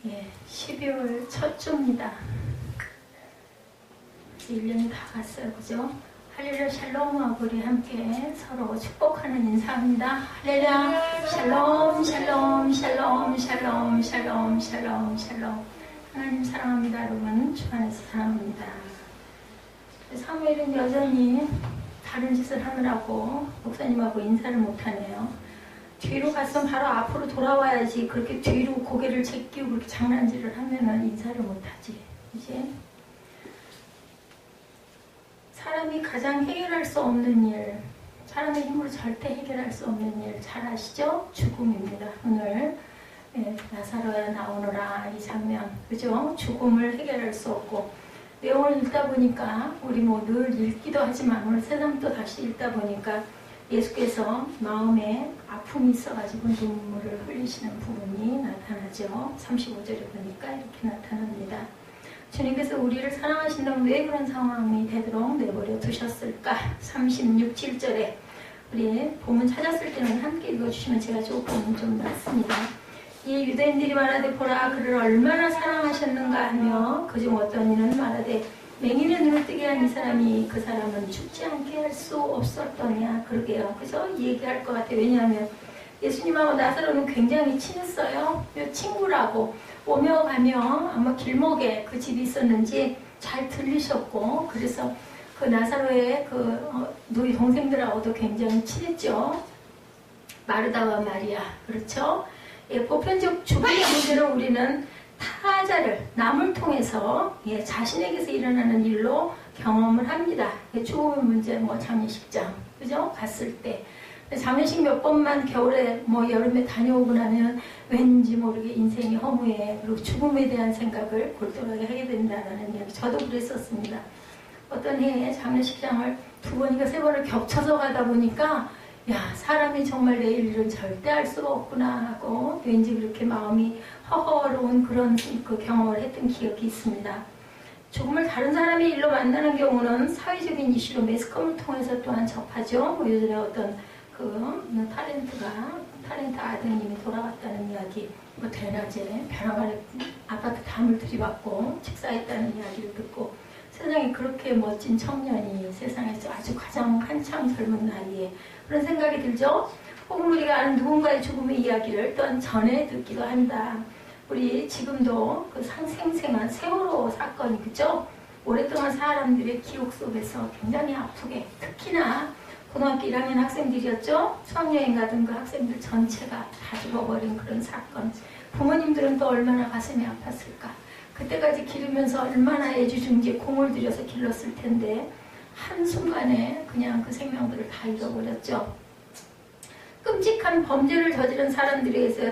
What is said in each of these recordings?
12월 첫 주입니다. 1년이 다 갔어요. 그죠? 할렐루야 샬롬하고 우리 함께 서로 축복하는 인사합니다. 할렐루야 샬롬 샬롬 샬롬 샬롬 샬롬 샬롬 샬롬. 하나님 사랑합니다. 여러분 주 안에서 사랑합니다. 사무엘은 여전히 다른 짓을 하느라고 목사님하고 인사를 못하네요. 뒤로 갔으면 바로 앞으로 돌아와야지. 그렇게 뒤로 고개를 제끼고 그렇게 장난질을 하면은 인사를 못하지. 이제 사람이 가장 해결할 수 없는 일, 사람의 힘으로 절대 해결할 수 없는 일 잘 아시죠? 죽음입니다. 오늘 나사로야 나오너라 이 장면, 그죠? 죽음을 해결할 수 없고, 내용을 읽다 보니까 우리 뭐 늘 읽기도 하지만 오늘 새삼 또 다시 읽다 보니까 예수께서 마음에 아픔이 있어가지고 눈물을 흘리시는 부분이 나타나죠. 35절에 보니까 이렇게 나타납니다. 주님께서 우리를 사랑하신다면 왜 그런 상황이 되도록 내버려 두셨을까? 36, 7절에 우리 본문 찾았을 때는 함께 읽어주시면 제가 조금 좀 낫습니다. 이 유대인들이 말하되 보라 그를 얼마나 사랑하셨는가 하며 그중 어떤 이는 말하되 맹인의 눈을 뜨게 한 이 사람이 그 사람은 죽지 않게 할 수 없었더냐. 그러게요. 그죠? 얘기할 것 같아요. 왜냐하면 예수님하고 나사로는 굉장히 친했어요. 친구라고 오며 가며 아마 길목에 그 집이 있었는지 잘 들리셨고, 그래서 그 나사로의 너희 동생들하고도 굉장히 친했죠. 마르다와 마리아. 그렇죠? 보편적 죽음의 문제를 우리는 타자를, 남을 통해서 자신에게서 일어나는 일로 경험을 합니다. 죽음의 문제, 장례식장, 그죠? 갔을 때. 장례식 몇 번만 겨울에 여름에 다녀오고 나면 왠지 모르게 인생이 허무해. 그리고 죽음에 대한 생각을 골똘하게 하게 된다는 이야기. 저도 그랬었습니다. 어떤 해에 장례식장을 2번인가 3번을 겹쳐서 가다 보니까 야, 사람이 정말 내일 일은 절대 알 수가 없구나 하고 왠지 그렇게 마음이 허허로운 그런 경험을 했던 기억이 있습니다. 죽음을 다른 사람의 일로 만나는 경우는 사회적인 이슈로 매스컴을 통해서 또한 접하죠. 요즘에 어떤 탤런트 아드님이 돌아갔다는 이야기, 대낮에 벼랑 아래 아파트 담을 들이받고 직사했다는 이야기를 듣고, 세상에 그렇게 멋진 청년이 세상에서 아주 가장 한참 젊은 나이에 그런 생각이 들죠. 혹은 우리가 아는 누군가의 죽음의 이야기를 또한 전해 듣기도 한다. 우리 지금도 그 생생한 세월호 사건이, 그죠? 오랫동안 사람들의 기억 속에서 굉장히 아프게, 특히나 고등학교 1학년 학생들이었죠. 수학여행 가던 그 학생들 전체가 다 죽어버린 그런 사건. 부모님들은 또 얼마나 가슴이 아팠을까. 그때까지 기르면서 얼마나 애지중지에 공을 들여서 길렀을 텐데 한순간에 그냥 그 생명들을 다 잃어버렸죠. 끔찍한 범죄를 저지른 사람들에 의해서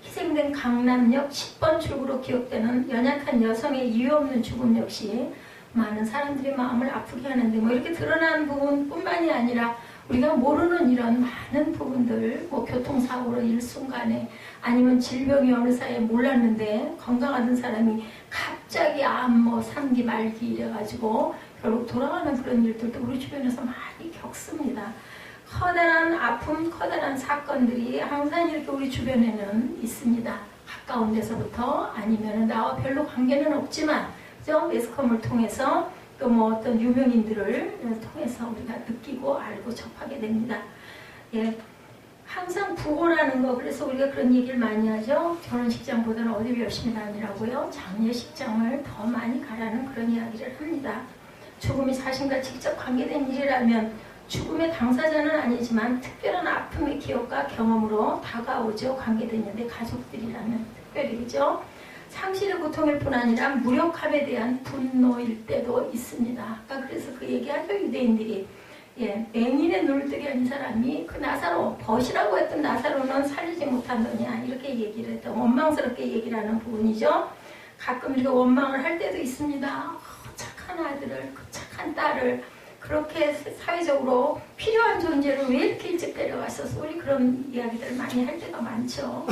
희생된 강남역 10번 출구로 기억되는 연약한 여성의 이유 없는 죽음 역시 많은 사람들의 마음을 아프게 하는데, 이렇게 드러난 부분뿐만이 아니라 우리가 모르는 이런 많은 부분들, 교통사고로 일순간에, 아니면 질병이 어느 사이에 몰랐는데 건강하던 사람이 갑자기 암, 3기 말기 이래가지고 결국 돌아가는 그런 일들도 우리 주변에서 많이 겪습니다. 커다란 아픔, 커다란 사건들이 항상 이렇게 우리 주변에는 있습니다. 가까운 데서부터 아니면 나와 별로 관계는 없지만 매스컴을 통해서 또 어떤 유명인들을 통해서 우리가 느끼고 알고 접하게 됩니다. 항상 부고라는 거, 그래서 우리가 그런 얘기를 많이 하죠. 결혼식장보다는 어디 열심히 다니라고요. 장례식장을 더 많이 가라는 그런 이야기를 합니다. 죽음이 자신과 직접 관계된 일이라면 죽음의 당사자는 아니지만 특별한 아픔의 기억과 경험으로 다가오죠. 관계되는데 가족들이라면 특별히, 그죠? 상실의 고통일 뿐 아니라 무력함에 대한 분노일 때도 있습니다. 아까 그래서 그 얘기하죠. 유대인들이 맹인의 눈을 뜨게 한 사람이 그 나사로, 벗이라고 했던 나사로는 살리지 못하느냐 이렇게 얘기를 했던, 원망스럽게 얘기를 하는 부분이죠. 가끔 이렇게 원망을 할 때도 있습니다. 착한 아들을, 그 착한 딸을 그렇게 사회적으로 필요한 존재를 왜 이렇게 일찍 데려갔었어. 우리 그런 이야기들을 많이 할 때가 많죠.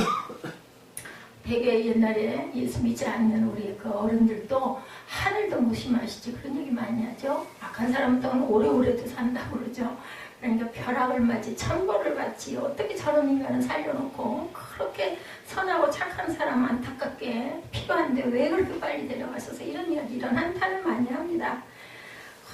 되게 옛날에 예수 믿지 않는 우리 그 어른들도 하늘도 무심하시지 그런 얘기 많이 하죠. 악한 사람은 또 오래오래도 산다고 그러죠. 그러니까 벼락을 맞지 천벌을 받지 어떻게 저런 인간을 살려놓고 그렇게 선하고 착한 사람 안타깝게 필요한데 왜 그렇게 빨리 데려가셔서 이런 이야기 이런 한탄을 많이 합니다.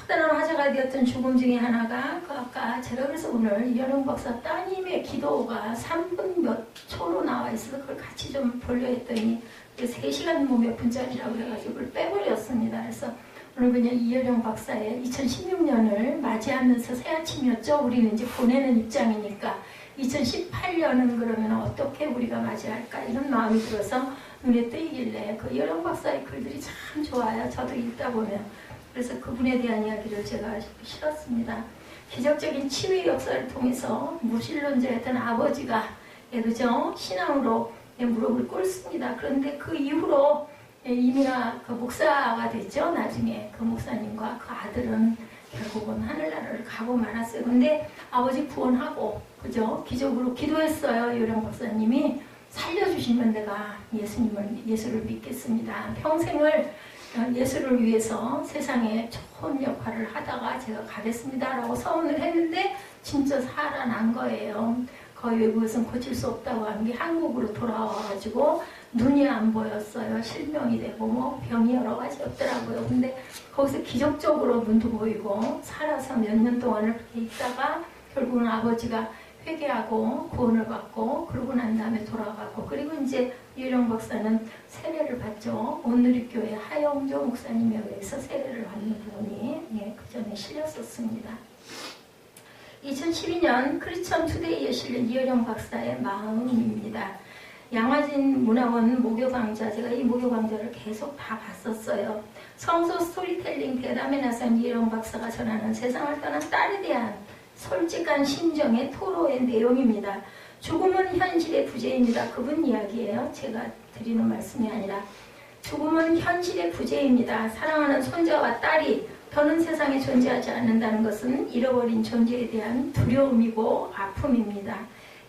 커다란 화제가 되었던 죽음 중에 하나가 그 아까 제가 그래서 오늘 이현웅 박사 따님의 기도가 3분 몇 초로 나와 있어서 그걸 같이 좀 보려 했더니 3시간 뭐 몇 분짜리라고 그래가지고 그걸 빼버렸습니다. 그래서 오늘 그냥 이현웅 박사의 2016년을 맞이하면서 새아침이었죠. 우리는 이제 보내는 입장이니까 2018년은 그러면 어떻게 우리가 맞이할까 이런 마음이 들어서 눈에 띄길래 그 이현웅 박사의 글들이 참 좋아요. 저도 읽다 보면. 그래서 그분에 대한 이야기를 제가 실었습니다. 기적적인 치유 역사를 통해서 무신론자였던 아버지가 그죠? 신앙으로 무릎을 꿇습니다. 그런데 그 이후로 이민아 그 목사가 됐죠. 나중에 그 목사님과 그 아들은 결국은 하늘나라를 가고 말았어요. 근데 아버지 구원하고 그죠? 기적으로 기도했어요. 요령 박사님이 살려주시면 내가 예수를 믿겠습니다. 평생을 예수를 위해서 세상에 좋은 역할을 하다가 제가 가겠습니다 라고 서원을 했는데 진짜 살아난 거예요. 거의 외국에서는 고칠 수 없다고 한 게 한국으로 돌아와가지고 눈이 안 보였어요. 실명이 되고 뭐 병이 여러 가지 없더라고요. 근데 거기서 기적적으로 눈도 보이고 살아서 몇 년 동안을 그렇게 있다가 결국은 아버지가 회개하고 구원을 받고 그러고 난 다음에 돌아가고 그리고 이제 이혜령 박사는 세례를 받죠. 온누리교회 하영조 목사님에 의해서 세례를 받는 부분이 그 전에 실렸었습니다. 2012년 크리스천 투데이에 실린 이혜령 박사의 마음입니다. 양화진 문화원 목요 강좌, 제가 이 목요 강좌를 계속 다 봤었어요. 성서 스토리텔링 대담에 나선 이혜령 박사가 전하는 세상을 떠난 딸에 대한 솔직한 심정의 토로의 내용입니다. 죽음은 현실의 부재입니다. 그분 이야기예요. 제가 드리는 말씀이 아니라 죽음은 현실의 부재입니다. 사랑하는 손자와 딸이 더는 세상에 존재하지 않는다는 것은 잃어버린 존재에 대한 두려움이고 아픔입니다.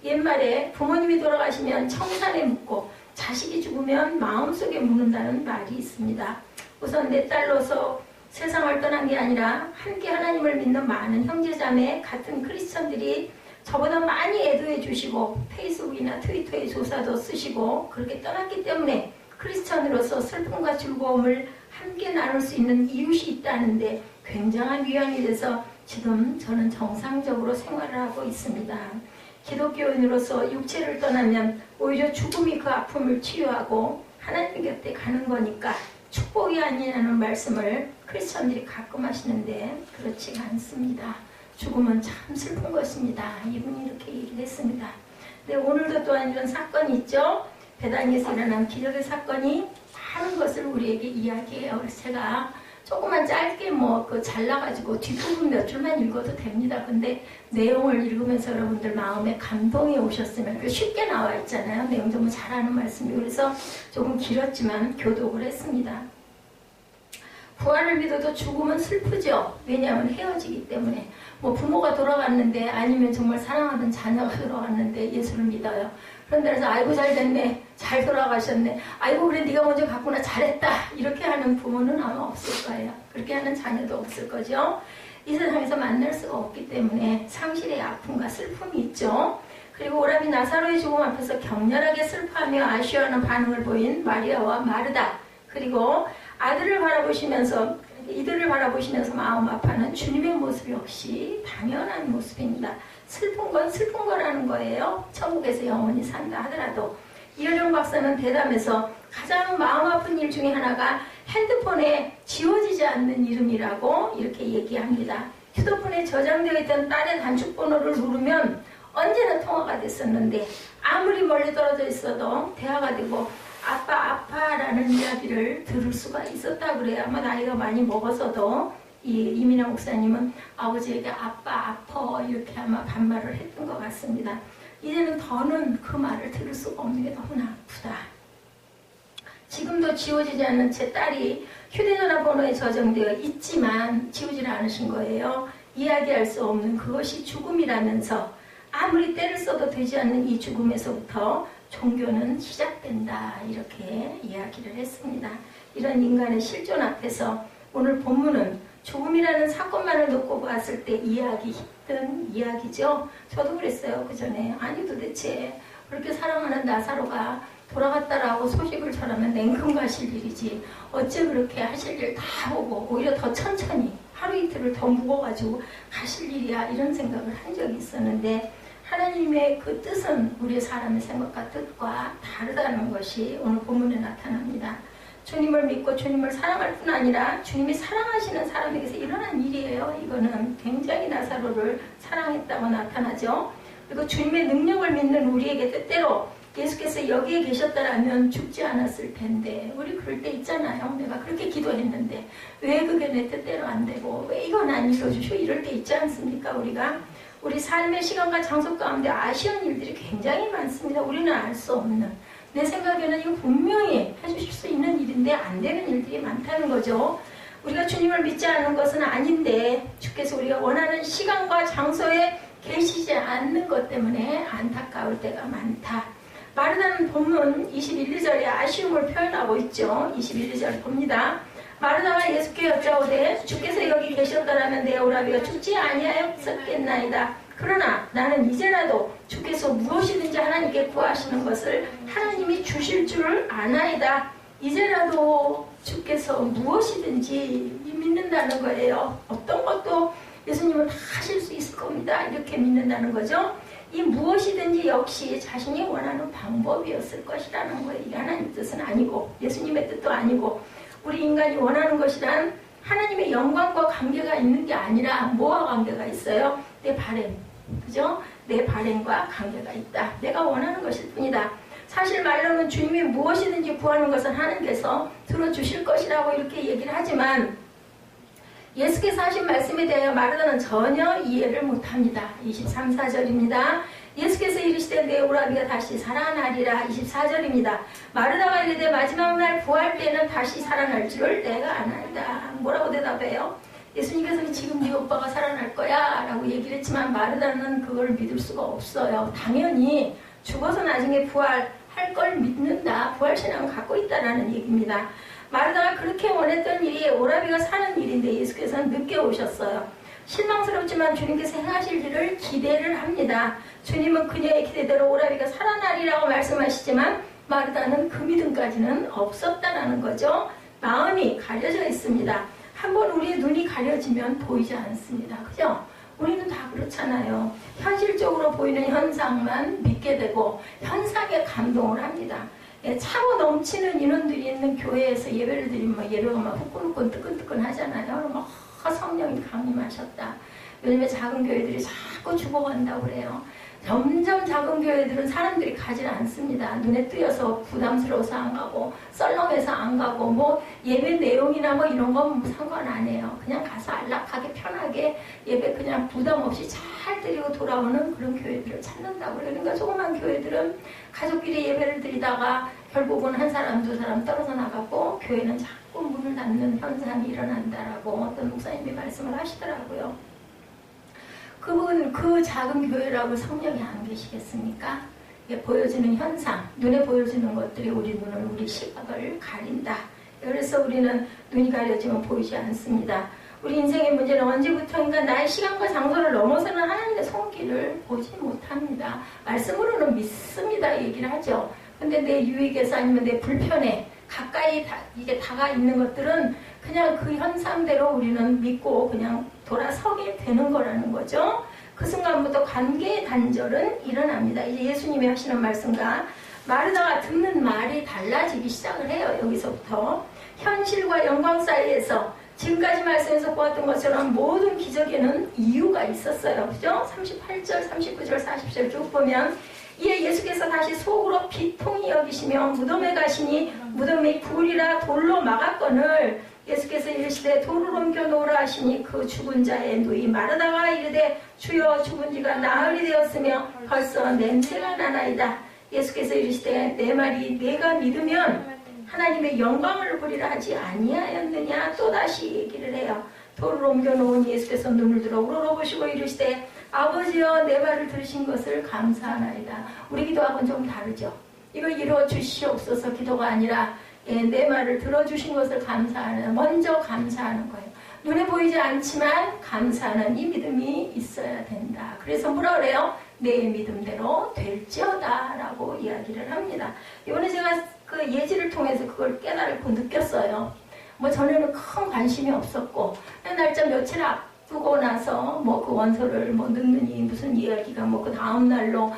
옛말에 부모님이 돌아가시면 청산에 묻고 자식이 죽으면 마음속에 묻는다는 말이 있습니다. 우선 내 딸로서 세상을 떠난 게 아니라 함께 하나님을 믿는 많은 형제자매 같은 크리스천들이 저보다 많이 애도해 주시고 페이스북이나 트위터에 조사도 쓰시고 그렇게 떠났기 때문에 크리스천으로서 슬픔과 즐거움을 함께 나눌 수 있는 이웃이 있다는데 굉장한 위안이 돼서 지금 저는 정상적으로 생활을 하고 있습니다. 기독교인으로서 육체를 떠나면 오히려 죽음이 그 아픔을 치유하고 하나님 곁에 가는 거니까 축복이 아니라는 말씀을 크리스천들이 가끔 하시는데 그렇지가 않습니다. 죽음은 참 슬픈 것입니다. 이분이 이렇게 얘기를 했습니다. 근데 오늘도 또한 이런 사건이 있죠. 베다니에서 일어난 기적의 사건이 많은 것을 우리에게 이야기해요. 그래서 제가 조금만 짧게 잘라가지고 뒷부분 몇 줄만 읽어도 됩니다. 근데 내용을 읽으면서 여러분들 마음에 감동이 오셨으면 쉽게 나와 있잖아요. 내용 정말 잘하는 말씀이. 그래서 조금 길었지만 교독을 했습니다. 부활을 믿어도 죽음은 슬프죠. 왜냐하면 헤어지기 때문에. 부모가 돌아갔는데 아니면 정말 사랑하던 자녀가 돌아갔는데 예수를 믿어요. 그런데 그래서 아이고 잘 됐네. 잘 돌아가셨네. 아이고 그래 네가 먼저 갔구나. 잘했다. 이렇게 하는 부모는 아마 없을 거예요. 그렇게 하는 자녀도 없을 거죠. 이 세상에서 만날 수가 없기 때문에 상실의 아픔과 슬픔이 있죠. 그리고 오라비 나사로의 죽음 앞에서 격렬하게 슬퍼하며 아쉬워하는 반응을 보인 마리아와 마르다. 그리고 이들을 바라보시면서 마음 아파하는 주님의 모습 역시 당연한 모습입니다. 슬픈 건 슬픈 거라는 거예요. 천국에서 영원히 산다 하더라도. 이현영 박사는 대담에서 가장 마음 아픈 일 중에 하나가 핸드폰에 지워지지 않는 이름이라고 이렇게 얘기합니다. 휴대폰에 저장되어 있던 딸의 단축번호를 누르면 언제나 통화가 됐었는데 아무리 멀리 떨어져 있어도 대화가 되고 아빠 아파라는 이야기를 들을 수가 있었다 그래요. 아마 나이가 많이 먹어서도 이민아 목사님은 아버지에게 아빠 아파 이렇게 아마 반말을 했던 것 같습니다. 이제는 더는 그 말을 들을 수가 없는 게 너무나 아프다. 지금도 지워지지 않는 제 딸이 휴대전화 번호에 저장되어 있지만 지우지를 않으신 거예요. 이야기할 수 없는 그것이 죽음이라면서 아무리 때를 써도 되지 않는 이 죽음에서부터 종교는 시작된다 이렇게 이야기를 했습니다. 이런 인간의 실존 앞에서 오늘 본문은 죽음이라는 사건만을 놓고 봤을 때 이야기했던 이야기죠. 저도 그랬어요. 그 전에. 아니 도대체 그렇게 사랑하는 나사로가 돌아갔다라고 소식을 전하면 냉큼 가실 일이지 어째 그렇게 하실 일 다 보고 오히려 더 천천히 하루 이틀을 더 묵어가지고 가실 일이야 이런 생각을 한 적이 있었는데 하나님의 그 뜻은 우리 사람의 생각과 뜻과 다르다는 것이 오늘 본문에 나타납니다. 주님을 믿고 주님을 사랑할 뿐 아니라 주님이 사랑하시는 사람에게서 일어난 일이에요. 이거는 굉장히 나사로를 사랑했다고 나타나죠. 그리고 주님의 능력을 믿는 우리에게 때때로 예수께서 여기에 계셨다라면 죽지 않았을 텐데 우리 그럴 때 있잖아요. 내가 그렇게 기도했는데 왜 그게 내 뜻대로 안 되고 왜 이건 안 이루어주시고 이럴 때 있지 않습니까? 우리가 우리 삶의 시간과 장소 가운데 아쉬운 일들이 굉장히 많습니다. 우리는 알 수 없는 내 생각에는 이거 분명히 해주실 수 있는 일인데 안 되는 일들이 많다는 거죠. 우리가 주님을 믿지 않는 것은 아닌데 주께서 우리가 원하는 시간과 장소에 계시지 않는 것 때문에 안타까울 때가 많다. 마르다는 본문 21, 2절에 아쉬움을 표현하고 있죠. 21, 2절 봅니다. 마르다가 예수께 여짜오되 주께서 여기 계셨더라면 내 오라비가 죽지 아니하였겠나이다. 그러나 나는 이제라도 주께서 무엇이든지 하나님께 구하시는 것을 하나님이 주실 줄 아나이다. 이제라도 주께서 무엇이든지 믿는다는 거예요. 어떤 것도 예수님은 다 하실 수 있을 겁니다. 이렇게 믿는다는 거죠. 이 무엇이든지 역시 자신이 원하는 방법이었을 것이라는 거예요. 이게 하나님 뜻은 아니고 예수님의 뜻도 아니고 우리 인간이 원하는 것이란 하나님의 영광과 관계가 있는 게 아니라 뭐와 관계가 있어요? 내 바램, 그죠? 내 바램과 관계가 있다. 내가 원하는 것일 뿐이다. 사실 말로는 주님이 무엇이든지 구하는 것은 하나님께서 들어주실 것이라고 이렇게 얘기를 하지만 예수께서 하신 말씀에 대하여 마르다는 전혀 이해를 못합니다. 23, 4절입니다. 예수께서 이르시되 내 오라비가 다시 살아나리라. 24절입니다. 마르다가 이르되 마지막 날 부활 때는 다시 살아날 줄을 내가 아나이다. 뭐라고 대답해요? 예수님께서는 지금 네 오빠가 살아날 거야 라고 얘기를 했지만 마르다는 그걸 믿을 수가 없어요. 당연히 죽어서 나중에 부활할 걸 믿는다. 부활신앙을 갖고 있다라는 얘기입니다. 마르다가 그렇게 원했던 일이 오라비가 사는 일인데 예수께서는 늦게 오셨어요. 실망스럽지만 주님께서 행하실 일을 기대를 합니다. 주님은 그녀의 기대대로 오라비가 살아나리라고 말씀하시지만 마르다는 그 믿음까지는 없었다라는 거죠. 마음이 가려져 있습니다. 한번 우리의 눈이 가려지면 보이지 않습니다. 그죠? 우리는 다 그렇잖아요. 현실적으로 보이는 현상만 믿게 되고 현상에 감동을 합니다. 차고 넘치는 인원들이 있는 교회에서 예배를 드리면 예배가 막 후끈후끈 뜨끈뜨끈 하잖아요. 막 성령이 강림하셨다. 요즘에 작은 교회들이 자꾸 죽어간다고 그래요. 점점 작은 교회들은 사람들이 가지 않습니다. 눈에 띄어서 부담스러워서 안 가고 썰렁해서 안 가고 뭐 예배 내용이나 뭐 이런 건 상관 안 해요. 그냥 가서 안락하게 편하게 예배 그냥 부담 없이 잘 드리고 돌아오는 그런 교회들을 찾는다고 그래요. 그러니까 조그만 교회들은 가족끼리 예배를 드리다가 결국은 한 사람 두 사람 떨어져 나가고 교회는 자꾸 문을 닫는 현상이 일어난다라고 어떤 목사님이 말씀을 하시더라고요. 그분 그 작은 교회라고 성령이 안 계시겠습니까? 보여지는 현상, 눈에 보여지는 것들이 우리 눈을, 우리 시각을 가린다. 그래서 우리는 눈이 가려지면 보이지 않습니다. 우리 인생의 문제는 언제부터인가 나의 시간과 장소를 넘어서는 하나님의 손길을 보지 못합니다. 말씀으로는 믿습니다 얘기를 하죠. 근데 내 유익에서 아니면 내 불편에 가까이 이게 다가 있는 것들은 그냥 그 현상대로 우리는 믿고 그냥 돌아서게 되는 거라는 거죠. 그 순간부터 관계의 단절은 일어납니다. 이제 예수님이 하시는 말씀과 마르다가 듣는 말이 달라지기 시작을 해요. 여기서부터 현실과 영광 사이에서 지금까지 말씀에서 보았던 것처럼 모든 기적에는 이유가 있었어요. 그죠? 38절, 39절, 40절 쭉 보면 이에 예수께서 다시 속으로 비통히 여기시며 무덤에 가시니 무덤이 굴이라 돌로 막았거늘 예수께서 이르시되 돌을 옮겨 놓으라 하시니 그 죽은 자의 누이 마르다가 이르되 주여 죽은 지가 나흘이 되었으며 벌써 냄새가 나나이다. 예수께서 이르시되 내 말이 내가 믿으면 하나님의 영광을 보리라 하지 아니하였느냐. 또다시 얘기를 해요. 돌을 옮겨 놓은 예수께서 눈을 들어 우러러보시고 이르시되 아버지여 내 말을 들으신 것을 감사하나이다. 우리 기도하고는 좀 다르죠. 이거 이루어 주시옵소서 기도가 아니라 내 말을 들어주신 것을 감사하는, 먼저 감사하는 거예요. 눈에 보이지 않지만 감사하는 이 믿음이 있어야 된다. 그래서 뭐라 그래요? 내 믿음대로 될지어다 라고 이야기를 합니다. 이번에 제가 그 예지를 통해서 그걸 깨달고 느꼈어요. 뭐 전에는 큰 관심이 없었고 날짜 며칠 앞두고 나서 뭐 그 원서를 뭐 넣느니 무슨 이야기가 뭐 그 다음 날로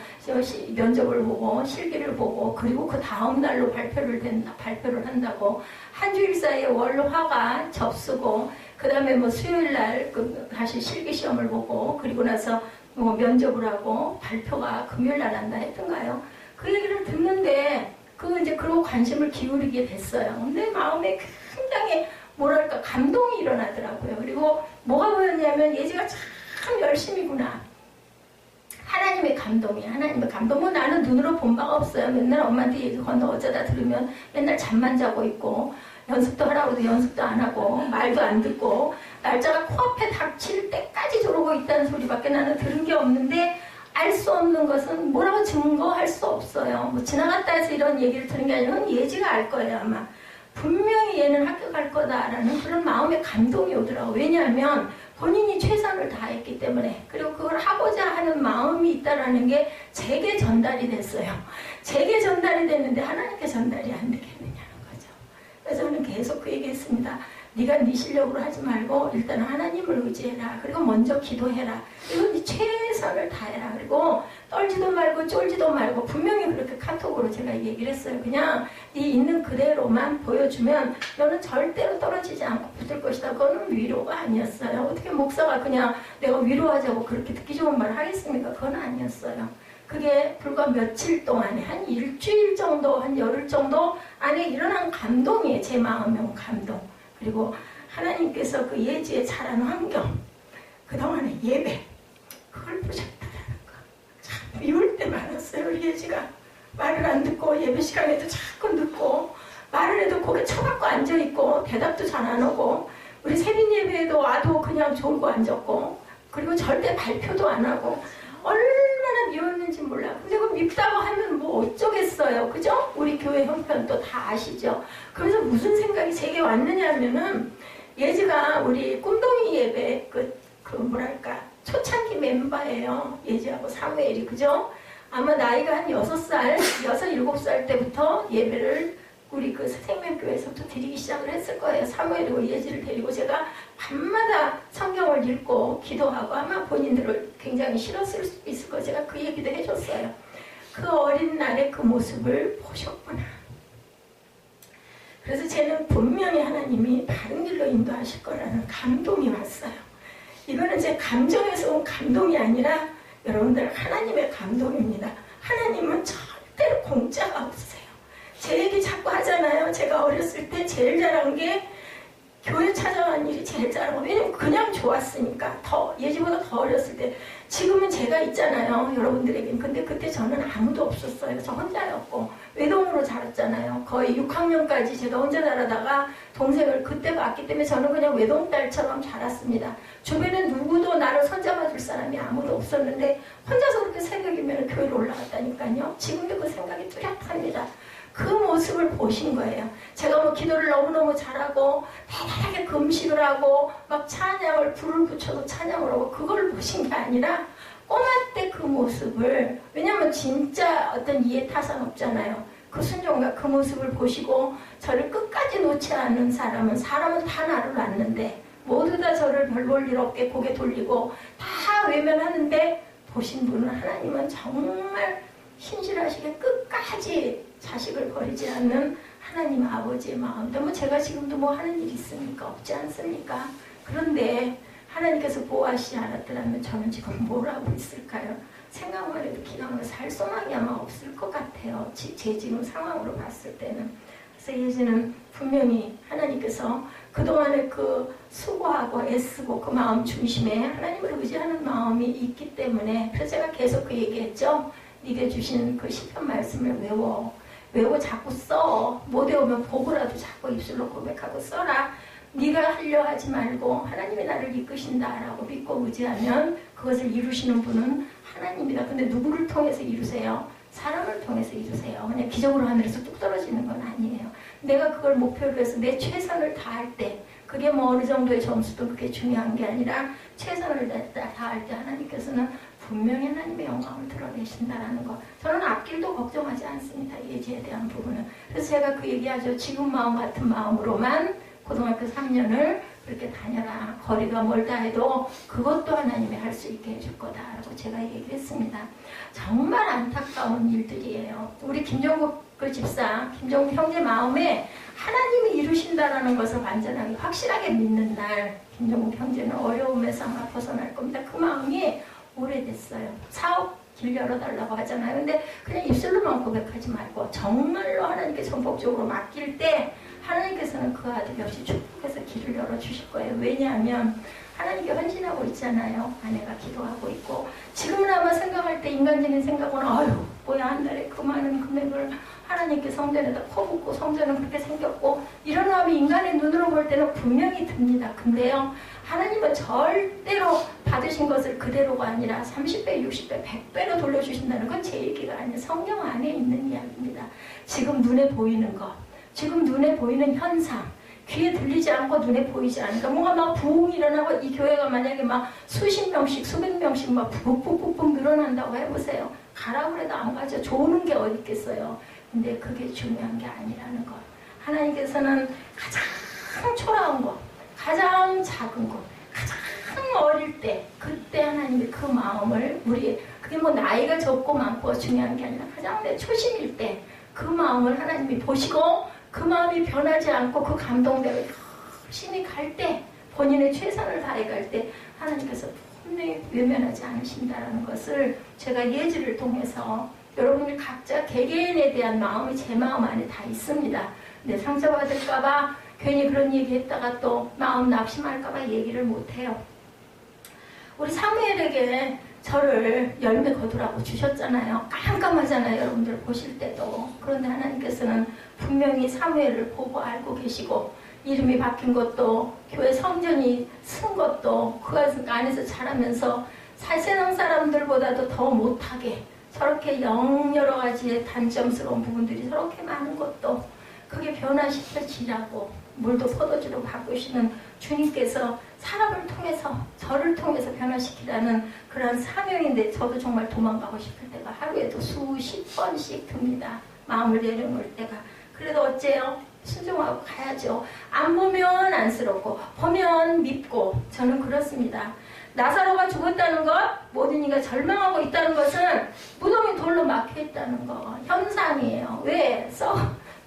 면접을 보고 실기를 보고 그리고 그 다음 날로 발표를 한다고 한 주일 사이에 월화가 접수고 그 다음에 뭐 수요일 날 다시 실기 시험을 보고 그리고 나서 뭐 면접을 하고 발표가 금요일 날 한다 했던가요? 그 얘기를 듣는데 이제 그러고 관심을 기울이게 됐어요. 근데 마음에 굉장히 뭐랄까 감동이 일어나더라고요. 그리고 뭐가 보였냐면 예지가 참 열심이구나. 하나님의 감동이야. 하나님의 감동은 나는 눈으로 본 바가 없어요. 맨날 엄마한테 얘기 건너 어쩌다 들으면 맨날 잠만 자고 있고 연습도 하라고 해도 연습도 안 하고 말도 안 듣고 날짜가 코앞에 닥칠 때까지 저러고 있다는 소리밖에 나는 들은 게 없는데 알 수 없는 것은 뭐라고 증거할 수 없어요. 뭐 지나갔다 해서 이런 얘기를 들은 게 아니라 예지가 알 거예요. 아마 분명히 얘는 합격할 거다라는 그런 마음의 감동이 오더라고요. 왜냐하면 본인이 최선을 다했기 때문에 그리고 그걸 하고자 하는 마음이 있다라는 게 제게 전달이 됐어요. 제게 전달이 됐는데 하나님께 전달이 안 되겠느냐는 거죠. 그래서 저는 계속 그 얘기했습니다. 네가 네 실력으로 하지 말고 일단 하나님을 의지해라. 그리고 먼저 기도해라. 그리고 네 최선을 다해라. 그리고 떨지도 말고 쫄지도 말고 분명히 그렇게 카톡으로 제가 얘기를 했어요. 그냥 네 있는 그대로만 보여주면 너는 절대로 떨어지지 않고 붙을 것이다. 그거는 위로가 아니었어요. 어떻게 목사가 그냥 내가 위로하자고 그렇게 듣기 좋은 말을 하겠습니까? 그건 아니었어요. 그게 불과 며칠 동안에 한 일주일 정도, 한 열흘 정도 안에 일어난 감동이에요. 제 마음의 감동. 그리고 하나님께서 그 예지의 자란 환경, 그동안의 예배, 그걸 보셨다라는 거. 참 미울 때 많았어요. 우리 예지가 말을 안 듣고 예배 시간에도 자꾸 늦고 말을 해도 고개 쳐박고 앉아있고 대답도 잘 안 하고 우리 세빈 예배에도 와도 그냥 졸고 앉았고 그리고 절대 발표도 안 하고 얼마나 미웠는지 몰라. 근데 그 밉다고 하면 뭐 어쩌겠어요. 그죠? 우리 교회 형편도 다 아시죠? 그래서 무슨 생각이 제게 왔느냐 하면은 예지가 우리 꿈동이 예배 뭐랄까 초창기 멤버예요. 예지하고 사무엘이. 그죠? 아마 나이가 한 6살, 7살 때부터 예배를 우리 그 생명교회에서부터 드리기 시작을 했을 거예요. 사무엘이고 예지를 데리고 제가 밤마다 성경을 읽고 기도하고 아마 본인들을 굉장히 싫었을 수도 있을 거예요. 제가 그 얘기도 해줬어요. 그 어린 날의 그 모습을 보셨구나. 그래서 쟤는 분명히 하나님이 바른 길로 인도하실 거라는 감동이 왔어요. 이거는 제 감정에서 온 감동이 아니라 여러분들 하나님의 감동입니다. 하나님은 절대로 공짜가 없으세요. 제 얘기 자꾸 하잖아요. 제가 어렸을 때 제일 잘한 게 교회 찾아간 일이 제일 잘하고 왜냐면 그냥 좋았으니까 예지보다 더 어렸을 때 지금은 제가 있잖아요. 여러분들에겐. 근데 그때 저는 아무도 없었어요. 저 혼자였고 외동으로 자랐잖아요. 거의 6학년까지 제가 혼자 자라다가 동생을 그때 봤기 때문에 저는 그냥 외동딸처럼 자랐습니다. 주변에 누구도 나를 손잡아줄 사람이 아무도 없었는데 혼자서 그렇게 새벽이면 교회로 올라갔다니까요. 지금도 그 생각이 뚜렷합니다. 그 모습을 보신 거예요. 제가 뭐 기도를 너무너무 잘하고 대단하게 금식을 하고 막 찬양을 불을 붙여도 찬양을 하고 그걸 보신 게 아니라 꼬마 때 그 모습을 왜냐면 진짜 어떤 이해 타산 없잖아요. 그 순종과 그 모습을 보시고 저를 끝까지 놓지 않는 사람은 다 나를 놨는데 모두 다 저를 별 볼 일 없게 고개 돌리고 다 외면하는데 보신 분은 하나님은 정말 신실하시게 끝까지 자식을 버리지 않는 하나님 아버지의 마음. 뭐 제가 지금도 뭐 하는 일이 있습니까? 없지 않습니까? 그런데 하나님께서 보호하시지 않았더라면 저는 지금 뭘 하고 있을까요? 생각만 해도 기도하면 살 소망이 아마 없을 것 같아요. 제 지금 상황으로 봤을 때는. 그래서 예지는 분명히 하나님께서 그동안에 그 수고하고 애쓰고 그 마음 중심에 하나님을 의지하는 마음이 있기 때문에 그래서 제가 계속 그 얘기했죠. 네게 주신 그 시편 말씀을 외워 자꾸 써. 못 외우면 보고라도 자꾸 입술로 고백하고 써라. 네가 하려 하지 말고 하나님이 나를 이끄신다라고 믿고 의지하면 그것을 이루시는 분은 하나님이다. 근데 누구를 통해서 이루세요? 사람을 통해서 이루세요. 그냥 기적으로 하늘에서 뚝 떨어지는 건 아니에요. 내가 그걸 목표로 해서 내 최선을 다할 때, 그게 뭐 어느 정도의 점수도 그게 중요한 게 아니라 최선을 다할 때 하나님께서는 분명히 하나님의 영광을 드러내신다라는 것. 저는 앞길도 걱정하지 않습니다. 예지에 대한 부분은. 그래서 제가 그 얘기하죠. 지금 마음 같은 마음으로만 고등학교 3년을 그렇게 다녀라. 거리가 멀다 해도 그것도 하나님이 할 수 있게 해줄 거다라고 제가 얘기를 했습니다. 정말 안타까운 일들이에요. 우리 김종국 그 집사, 김종국 형제 마음에 하나님이 이루신다라는 것을 완전하게 확실하게 믿는 날, 김종국 형제는 어려움에서 아마 벗어날 겁니다. 그 마음이 오래됐어요. 사업 길 열어달라고 하잖아요. 근데 그냥 입술로만 고백하지 말고 정말로 하나님께 전폭적으로 맡길 때 하나님께서는 그 아들 역시 축복해서 길을 열어주실 거예요. 왜냐하면 하나님께 헌신하고 있잖아요. 아내가 기도하고 있고. 지금은 아마 생각할 때 인간적인 생각은 아유 뭐야 한 달에 그 많은 금액을 하나님께 성전에다 퍼붓고 성전은 그렇게 생겼고 이런 마음이 인간의 눈으로 볼 때는 분명히 듭니다. 근데요 하나님은 절대로 받으신 것을 그대로가 아니라 30배, 60배, 100배로 돌려주신다는 건 제 얘기가 아니에요. 성경 안에 있는 이야기입니다. 지금 눈에 보이는 것, 지금 눈에 보이는 현상, 귀에 들리지 않고 눈에 보이지 않으니까 뭔가 막 부흥이 일어나고 이 교회가 만약에 막 수십 명씩 수백 명씩 막 푹푹푹푹 늘어난다고 해보세요. 가라고 해도 안 가죠. 좋은 게 어디 있겠어요. 근데 그게 중요한 게 아니라는 것. 하나님께서는 가장 초라한 것, 가장 작은 것, 가장 어릴 때 그때 하나님이 그 마음을 그게 뭐 나이가 적고 많고 중요한 게 아니라 가장 내 초심일 때 그 마음을 하나님이 보시고 그 마음이 변하지 않고 그 감동대로 열심히 갈 때 본인의 최선을 다해 갈 때 하나님께서 분명히 외면하지 않으신다는 것을 제가 예지를 통해서 여러분들 각자 개개인에 대한 마음이 제 마음 안에 다 있습니다. 근데 상처받을까봐 괜히 그런 얘기했다가 또 마음 낙심할까봐 얘기를 못해요. 우리 사무엘에게 저를 열매 거두라고 주셨잖아요. 깜깜하잖아요. 여러분들 보실 때도. 그런데 하나님께서는 분명히 사무엘을 보고 알고 계시고 이름이 바뀐 것도 교회 성전이 쓴 것도 그 안에서 자라면서 세상 사람들보다도 더 못하게 저렇게 여러 가지의 단점스러운 부분들이 저렇게 많은 것도 그게 변화시켜지라고 물도 포도주로 바꾸시는 주님께서 사람을 통해서 저를 통해서 변화시키라는 그런 사명인데 저도 정말 도망가고 싶을 때가 하루에도 수십 번씩 듭니다. 마음을 내려놓을 때가. 그래도 어째요? 순종하고 가야죠. 안 보면 안쓰럽고 보면 밉고 저는 그렇습니다. 나사로가 죽었다는 것, 모든 이가 절망하고 있다는 것은 무덤이 돌로 막혀있다는 거 현상이에요. 왜?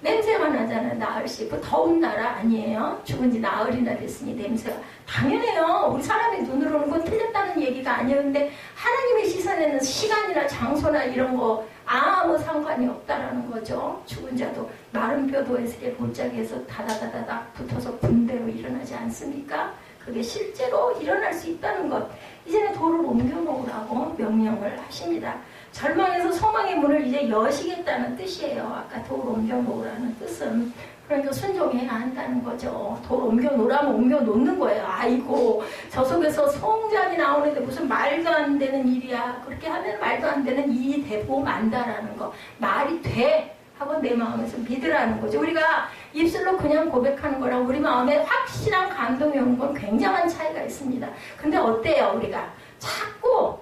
냄새가 나잖아요. 나흘씩. 그 더운 나라 아니에요. 죽은 지 나흘이나 됐으니 냄새가. 당연해요. 우리 사람의 눈으로는 그건 틀렸다는 얘기가 아니에요. 근데 하나님의 시선에는 시간이나 장소나 이런 거 아무 상관이 없다라는 거죠. 죽은 자도 마른 뼈도 에스겔 골짜기에서 다다다다닥 붙어서 군대로 일어나지 않습니까? 그게 실제로 일어날 수 있다는 것. 이제는 돌을 옮겨놓으라고 명령을 하십니다. 절망에서 소망의 문을 이제 여시겠다는 뜻이에요. 아까 돌 옮겨놓으라는 뜻은. 그러니까 순종해야 한다는 거죠. 돌 옮겨놓으라면 옮겨놓는 거예요. 아이고 저 속에서 송장이 나오는데 무슨 말도 안 되는 일이야. 그렇게 하면 말도 안 되는 일이 되고 만다라는 거. 말이 돼 하고 내 마음에서 믿으라는 거죠. 우리가 입술로 그냥 고백하는 거랑 우리 마음에 확실한 감동이 오는 건 굉장한 차이가 있습니다. 근데 어때요? 우리가 자꾸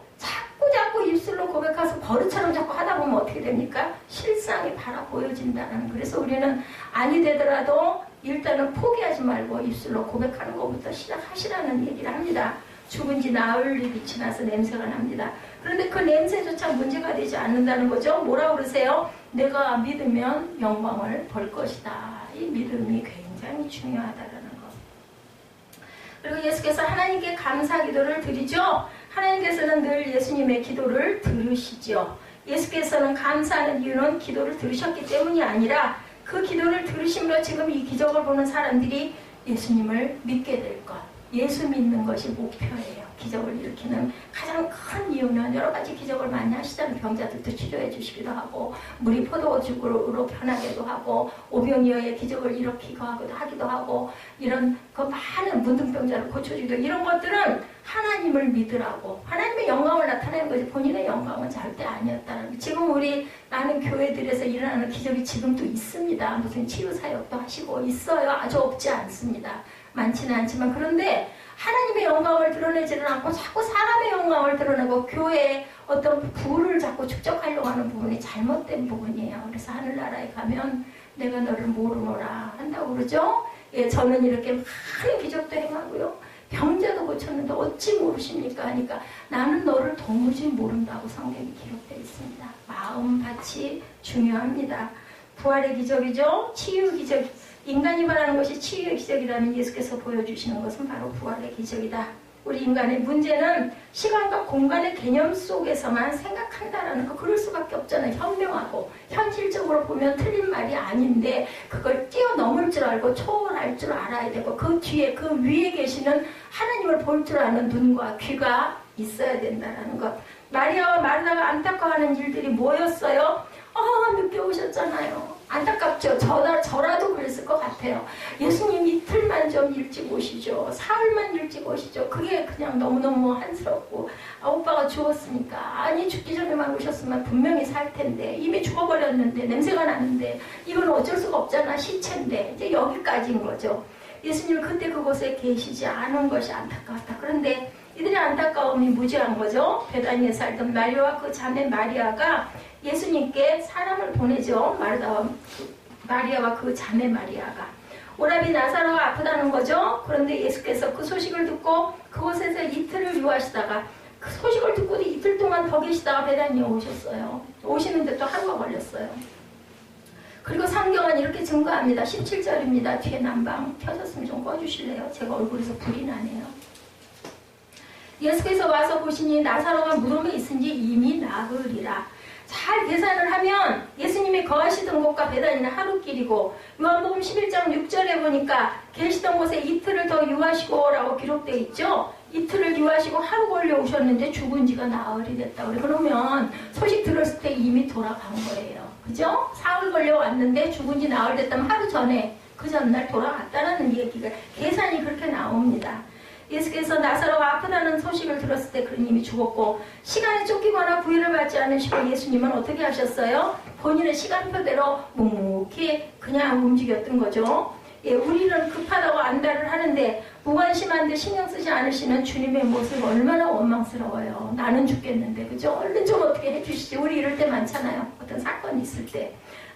입술로 고백해서 버릇처럼 자꾸 하다 보면 어떻게 됩니까? 실상이 바라 보여진다는. 그래서 우리는 아니 되더라도 일단은 포기하지 말고 입술로 고백하는 것부터 시작하시라는 얘기를 합니다. 죽은 지 나흘이 빛이 나서 냄새가 납니다. 그런데 그 냄새조차 문제가 되지 않는다는 거죠. 뭐라 그러세요? 내가 믿으면 영광을 볼 것이다. 이 믿음이 굉장히 중요하다라는 것. 그리고 예수께서 하나님께 감사 기도를 드리죠. 하나님께서는 늘 예수님의 기도를 들으시죠. 예수께서는 감사하는 이유는 기도를 들으셨기 때문이 아니라 그 기도를 들으심으로 지금 이 기적을 보는 사람들이 예수님을 믿게 될 것. 예수 믿는 것이 목표예요. 기적을 일으키는 가장 큰 이유는 여러 가지 기적을 많이 하시잖아요. 병자들도 치료해 주시기도 하고 물이 포도주로 변하기도 하고 오병이어의 기적을 일으키기도 하기도 하고 이런 그 많은 문둥병자를 고쳐주기도 이런 것들은 하나님을 믿으라고 하나님의 영광을 나타내는 것이 본인의 영광은 절대 아니었다는 지금 우리 많은 교회들에서 일어나는 기적이 지금도 있습니다. 무슨 치유사역도 하시고 있어요. 아주 없지 않습니다. 많지는 않지만 그런데 하나님의 영광을 드러내지는 않고 자꾸 사람의 영광을 드러내고 교회에 어떤 부를 자꾸 축적하려고 하는 부분이 잘못된 부분이에요. 그래서 하늘나라에 가면 내가 너를 모르노라 한다고 그러죠. 예, 저는 이렇게 많은 기적도 행하고요. 병자도 고쳤는데 어찌 모르십니까? 하니까 나는 너를 도무지 모른다고 성경이 기록되어 있습니다. 마음밭이 중요합니다. 부활의 기적이죠. 치유 기적. 인간이 말하는 것이 치유의 기적이라면 예수께서 보여주시는 것은 바로 부활의 기적이다. 우리 인간의 문제는 시간과 공간의 개념 속에서만 생각한다라는 거 그럴 수밖에 없잖아요. 현명하고 현실적으로 보면 틀린 말이 아닌데 그걸 뛰어넘을 줄 알고 초월할 줄 알아야 되고 그 뒤에 그 위에 계시는 하나님을 볼 줄 아는 눈과 귀가 있어야 된다라는 것. 마리아와 마르다가 안타까워하는 일들이 뭐였어요? 늦게 오셨잖아요. 안타깝죠. 저라도 그랬을 것 같아요. 예수님 이틀만 좀 일찍 오시죠. 사흘만 일찍 오시죠. 그게 그냥 너무너무 한스럽고 오빠가 죽었으니까 아니 죽기 전에만 오셨으면 분명히 살 텐데 이미 죽어버렸는데 냄새가 나는데 이건 어쩔 수가 없잖아. 시체인데 이제 여기까지인 거죠. 예수님은 그때 그곳에 계시지 않은 것이 안타까웠다. 그런데 이들의 안타까움이 무지한 거죠. 베다니에 살던 마리아와 그 자매 마리아가 예수님께 사람을 보내죠. 마리아와 그 자매 마리아가. 오라비 나사로가 아프다는 거죠. 그런데 예수께서 그 소식을 듣고 그곳에서 이틀을 유하시다가 그 소식을 듣고도 이틀 동안 더 계시다가 베다니에 오셨어요. 오시는데 또 하루가 걸렸어요. 그리고 성경은 이렇게 증거합니다. 17절입니다. 뒤에 난방 켜졌으면 좀 꺼주실래요? 제가 얼굴에서 불이 나네요. 예수께서 와서 보시니 나사로가 무덤에 있은지 이미 나으리라. 잘 계산을 하면 예수님이 거하시던 곳과 베다니는 하루길이고 요한복음 11장 6절에 보니까 계시던 곳에 이틀을 더 유하시고 라고 기록되어 있죠. 이틀을 유하시고 하루 걸려 오셨는데 죽은 지가 나흘이 됐다고 그러면 소식 들었을 때 이미 돌아간 거예요. 그죠? 사흘 걸려 왔는데 죽은 지 나흘 됐다면 하루 전에 그 전날 돌아갔다는 얘기가 계산이 그렇게 나옵니다. 예수께서 나사로가 아프다는 소식을 들었을 때 그는 이미 죽었고 시간에 쫓기거나 구애를 받지 않으시고 예수님은 어떻게 하셨어요? 본인의 시간표대로 묵묵히 그냥 움직였던 거죠. 예, 우리는 급하다고 안달을 하는데 무관심한 데 신경 쓰지 않으시는 주님의 모습 얼마나 원망스러워요. 나는 죽겠는데 그죠? 얼른 좀 어떻게 해주시지. 우리 이럴 때 많잖아요. 어떤 사건이 있을 때.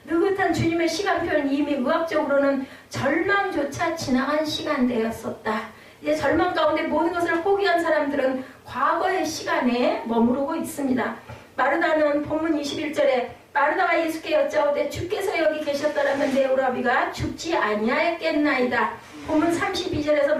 느긋한 주님의 시간표는 이미 의학적으로는 절망조차 지나간 시간대였었다. 이제 절망 가운데 모든 것을 포기한 사람들은 과거의 시간에 머무르고 있습니다. 마르다는 본문 21절에 마르다가 예수께 여짜오되 주께서 여기 계셨더라면 내 오라비가 죽지 아니하였겠나이다. 본문 32절에서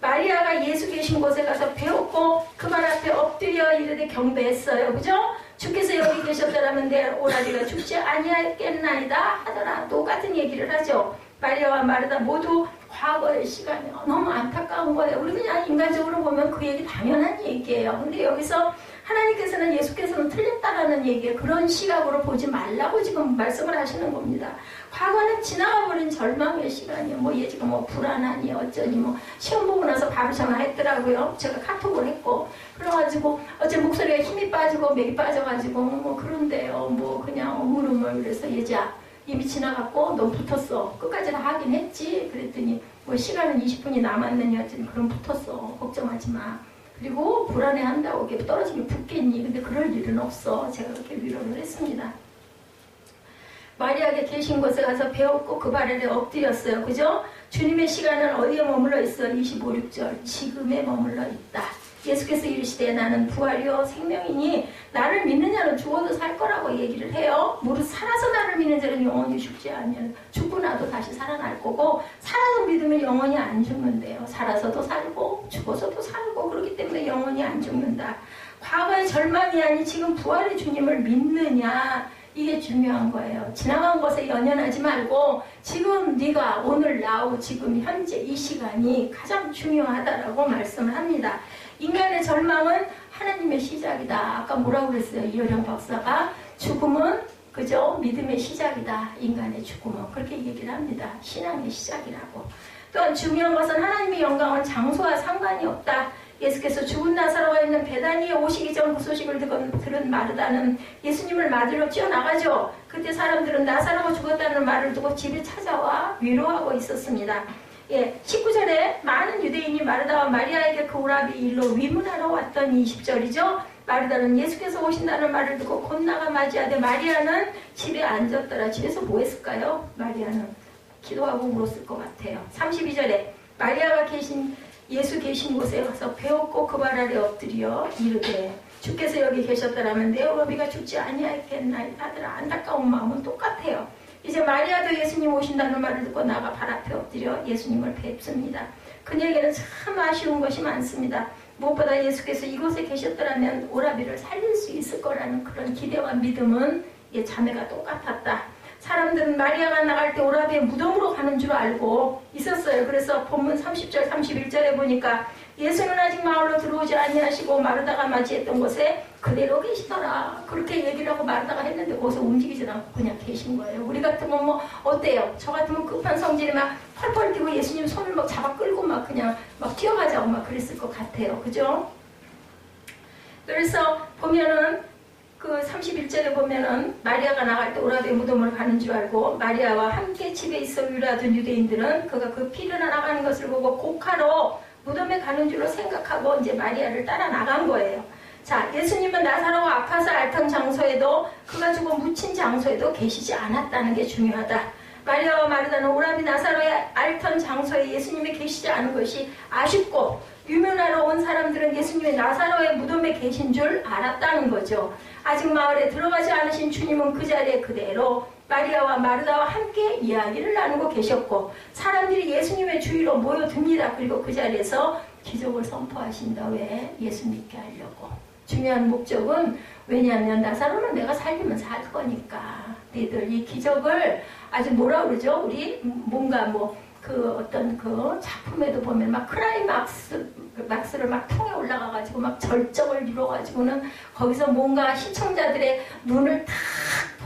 마리아가 예수 계신 곳에 가서 배웠고 그 발 앞에 엎드려 이르되 경배했어요. 그죠? 주께서 여기 계셨더라면 내 오라비가 죽지 아니하였겠나이다 하더라. 똑같은 얘기를 하죠. 마리아와 마르다 모두 과거의 시간이 너무 안타까운 거예요. 우리 그냥 인간적으로 보면 그 얘기 당연한 얘기예요. 근데 여기서 하나님께서는 예수께서는 틀렸다라는 얘기에 그런 시각으로 보지 말라고 지금 말씀을 하시는 겁니다. 과거는 지나가버린 절망의 시간이에요. 얘 지금 불안하니 어쩌니 시험 보고 나서 바로 전화했더라고요. 제가 카톡을 했고 그래가지고 어째 목소리가 힘이 빠지고 맥이 빠져가지고 그런데요. 그냥 우물우물 그래서 얘자 이미 지나갔고 너 붙었어. 끝까지 다 하긴 했지. 그랬더니 시간은 20분이 남았느냐. 그럼 붙었어. 걱정하지 마. 그리고 불안해한다고 이렇게 떨어지면 붙겠니. 근데 그럴 일은 없어. 제가 그렇게 위로를 했습니다. 마리아가 계신 곳에 가서 배웠고 그 발 아래 엎드렸어요. 그죠? 주님의 시간은 어디에 머물러 있어? 25, 6절. 지금에 머물러 있다. 예수께서 이르시되 나는 부활이요 생명이니 나를 믿는 자는 죽어도 살 거라고 얘기를 해요. 무릇 살아서 나를 믿는 자는 영원히 죽지 않으면 죽고 나도 다시 살아날 거고 살아서 믿으면 영원히 안 죽는데요. 살아서도 살고 죽어서도 살고 그렇기 때문에 영원히 안 죽는다. 과거의 절망이 아니 지금 부활의 주님을 믿느냐 이게 중요한 거예요. 지나간 것에 연연하지 말고 지금 네가 오늘 now 지금 현재 이 시간이 가장 중요하다라고 말씀을 합니다. 인간의 절망은 하나님의 시작이다. 아까 뭐라고 그랬어요? 이효령 박사가 죽음은 그저 믿음의 시작이다. 인간의 죽음은 그렇게 얘기를 합니다. 신앙의 시작이라고. 또한 중요한 것은 하나님의 영광은 장소와 상관이 없다. 예수께서 죽은 나사로가 있는 베다니에 오시기 전 그 소식을 들은 마르다는 예수님을 맞으러 뛰어나가죠. 그때 사람들은 나사로가 죽었다는 말을 듣고 집에 찾아와 위로하고 있었습니다. 19절에 많은 유대인이 마르다와 마리아에게 그 오라비 일로 위문하러 왔던 20절이죠. 마르다는 예수께서 오신다는 말을 듣고 곧 나가 맞이하되 마리아는 집에 앉았더라. 집에서 뭐 했을까요? 마리아는 기도하고 울었을 것 같아요. 32절에 마리아가 예수 계신 곳에 가서 배웠고 그 발 아래 엎드려 이르되 주께서 여기 계셨더라면 내 오라비가 죽지 아니하겠나이다. 아들아, 안타까운 마음은 똑같아요. 이제 마리아도 예수님 오신다는 말을 듣고 나가 발 앞에 엎드려 예수님을 뵙습니다. 그녀에게는 참 아쉬운 것이 많습니다. 무엇보다 예수께서 이곳에 계셨더라면 오라비를 살릴 수 있을 거라는 그런 기대와 믿음은 자매가 똑같았다. 사람들은 마리아가 나갈 때 오라비의 무덤으로 가는 줄 알고 있었어요. 그래서 본문 30절 31절에 보니까 예수는 아직 마을로 들어오지 아니하시고 마르다가 맞이했던 곳에 그대로 계시더라. 그렇게 얘기를 하고 마르다가 했는데 거기서 움직이지 않고 그냥 계신 거예요. 우리 같으면 뭐 어때요? 저 같으면 급한 성질이 막 펄펄 뛰고 예수님 손을 막 잡아 끌고 막 그냥 막 뛰어가자고 막 그랬을 것 같아요. 그죠? 그래서 보면은 그 31절에 보면은 마리아가 나갈 때 오라비의 무덤으로 가는 줄 알고 마리아와 함께 집에 있어 위로하던 유대인들은 그가 그 피를 나가는 것을 보고 곡하러 무덤에 가는 줄로 생각하고 이제 마리아를 따라 나간 거예요. 자, 예수님은 나사로가 아파서 앓던 장소에도 그가 죽어 묻힌 장소에도 계시지 않았다는 게 중요하다. 마리아와 마르다는 오라비 나사로의 앓던 장소에 예수님이 계시지 않은 것이 아쉽고 유명하러 온 사람들은 예수님이 나사로의 무덤에 계신 줄 알았다는 거죠. 아직 마을에 들어가지 않으신 주님은 그 자리에 그대로 마리아와 마르다와 함께 이야기를 나누고 계셨고 사람들이 예수님의 주위로 모여듭니다. 그리고 그 자리에서 기적을 선포하신다. 왜? 예수 믿게 하려고. 중요한 목적은 왜냐하면 나사로는 내가 살리면 살 거니까 너희들 이 기적을 아주 뭐라 그러죠? 우리 뭔가 그 어떤 그 작품에도 보면 막 클라이막스를 막 통해 올라가가지고 막 절정을 이뤄가지고는 거기서 뭔가 시청자들의 눈을 탁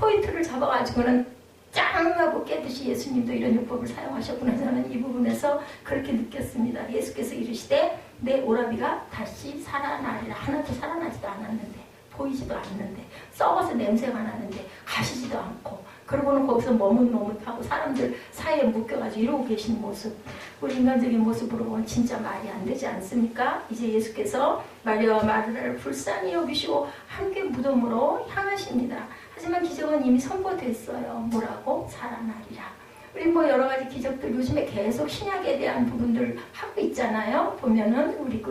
포인트를 잡아가지고는 짱 하고 깨듯이 예수님도 이런 요법을 사용하셨구나. 저는 이 부분에서 그렇게 느꼈습니다. 예수께서 이르시되 내 오라비가 다시 살아나리라. 하나도 살아나지도 않았는데 보이지도 않는데 썩어서 냄새가 나는데 가시지도 않고 그러고는 거기서 머뭇머뭇하고 사람들 사이에 묶여가지고 이러고 계신 모습 우리 인간적인 모습으로 보면 진짜 말이 안 되지 않습니까? 이제 예수께서 마리아와 마르다를 불쌍히 여기시고 함께 무덤으로 향하십니다. 하지만 기적은 이미 선포됐어요. 뭐라고? 살아나리라. 우리 뭐 여러 가지 기적들 요즘에 계속 신약에 대한 부분들 하고 있잖아요. 보면은 우리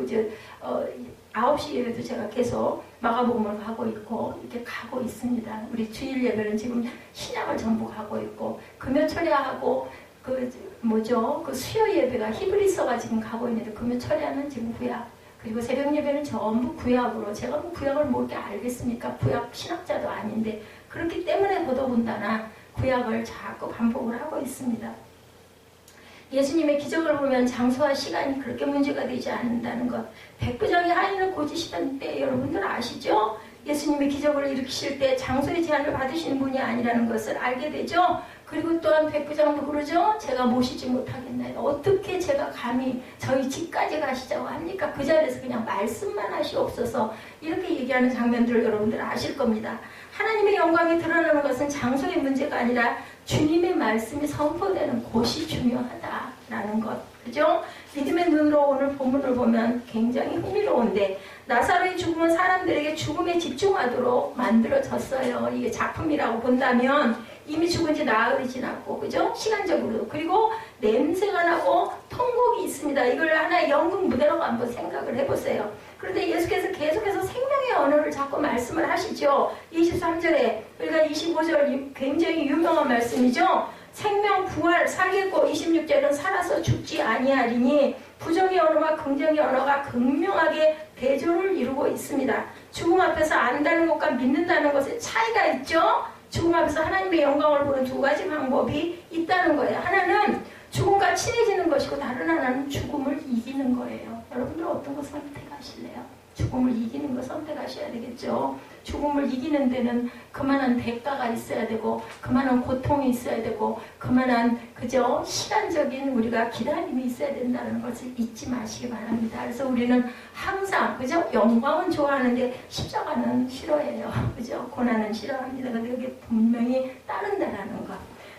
9시 예배도 제가 계속 마가복음을 가고 있고 이렇게 가고 있습니다. 우리 주일 예배는 지금 신약을 전부 가고 있고 금요철야하고 그 수요 예배가 히브리서가 지금 가고 있는데 금요철야는 지금 구약 그리고 새벽 예배는 전부 구약으로 제가 뭐 구약을 모르게 알겠습니까? 구약 신학자도 아닌데 그렇기 때문에 더더군다나 구약을 자꾸 반복을 하고 있습니다. 예수님의 기적을 보면 장소와 시간이 그렇게 문제가 되지 않는다는 것. 백부장이 하인을 고지시던 때 여러분들 아시죠? 예수님의 기적을 일으키실 때 장소의 제한을 받으시는 분이 아니라는 것을 알게 되죠. 그리고 또한 백부장도 그러죠. 제가 모시지 못하겠나요? 어떻게 제가 감히 저희 집까지 가시자고 합니까? 그 자리에서 그냥 말씀만 하시옵소서. 이렇게 얘기하는 장면들을 여러분들 아실 겁니다. 하나님의 영광이 드러나는 것은 장소의 문제가 아니라 주님의 말씀이 선포되는 곳이 중요하다라는 것. 그죠? 믿음의 눈으로 오늘 본문을 보면 굉장히 흥미로운데 나사로의 죽음은 사람들에게 죽음에 집중하도록 만들어졌어요. 이게 작품이라고 본다면 이미 죽은 지 나흘이 지났고, 그죠? 시간적으로. 그리고 냄새가 나고 통곡이 있습니다. 이걸 하나의 연극 무대로 한번 생각을 해보세요. 그런데 예수께서 계속해서 생명의 언어를 자꾸 말씀을 하시죠. 23절에 우리가 25절 굉장히 유명한 말씀이죠. 생명 부활 살겠고 26절은 살아서 죽지 아니하리니 부정의 언어와 긍정의 언어가 극명하게 대조를 이루고 있습니다. 죽음 앞에서 안다는 것과 믿는다는 것에 차이가 있죠. 죽음 앞에서 하나님의 영광을 보는 두 가지 방법이 있다는 거예요. 하나는 죽음과 친해지는 것이고 다른 하나는 죽음을 이기는 거예요. 여러분들 어떤 거 선택하실래요? 죽음을 이기는 거 선택하셔야 되겠죠. 죽음을 이기는 데는 그만한 대가가 있어야 되고 그만한 고통이 있어야 되고 그만한 그저 시간적인 우리가 기다림이 있어야 된다는 것을 잊지 마시기 바랍니다. 그래서 우리는 항상 그저 영광은 좋아하는데 십자가는 싫어해요. 그죠? 고난은 싫어합니다. 근데 그게 분명히 따른다라는 것.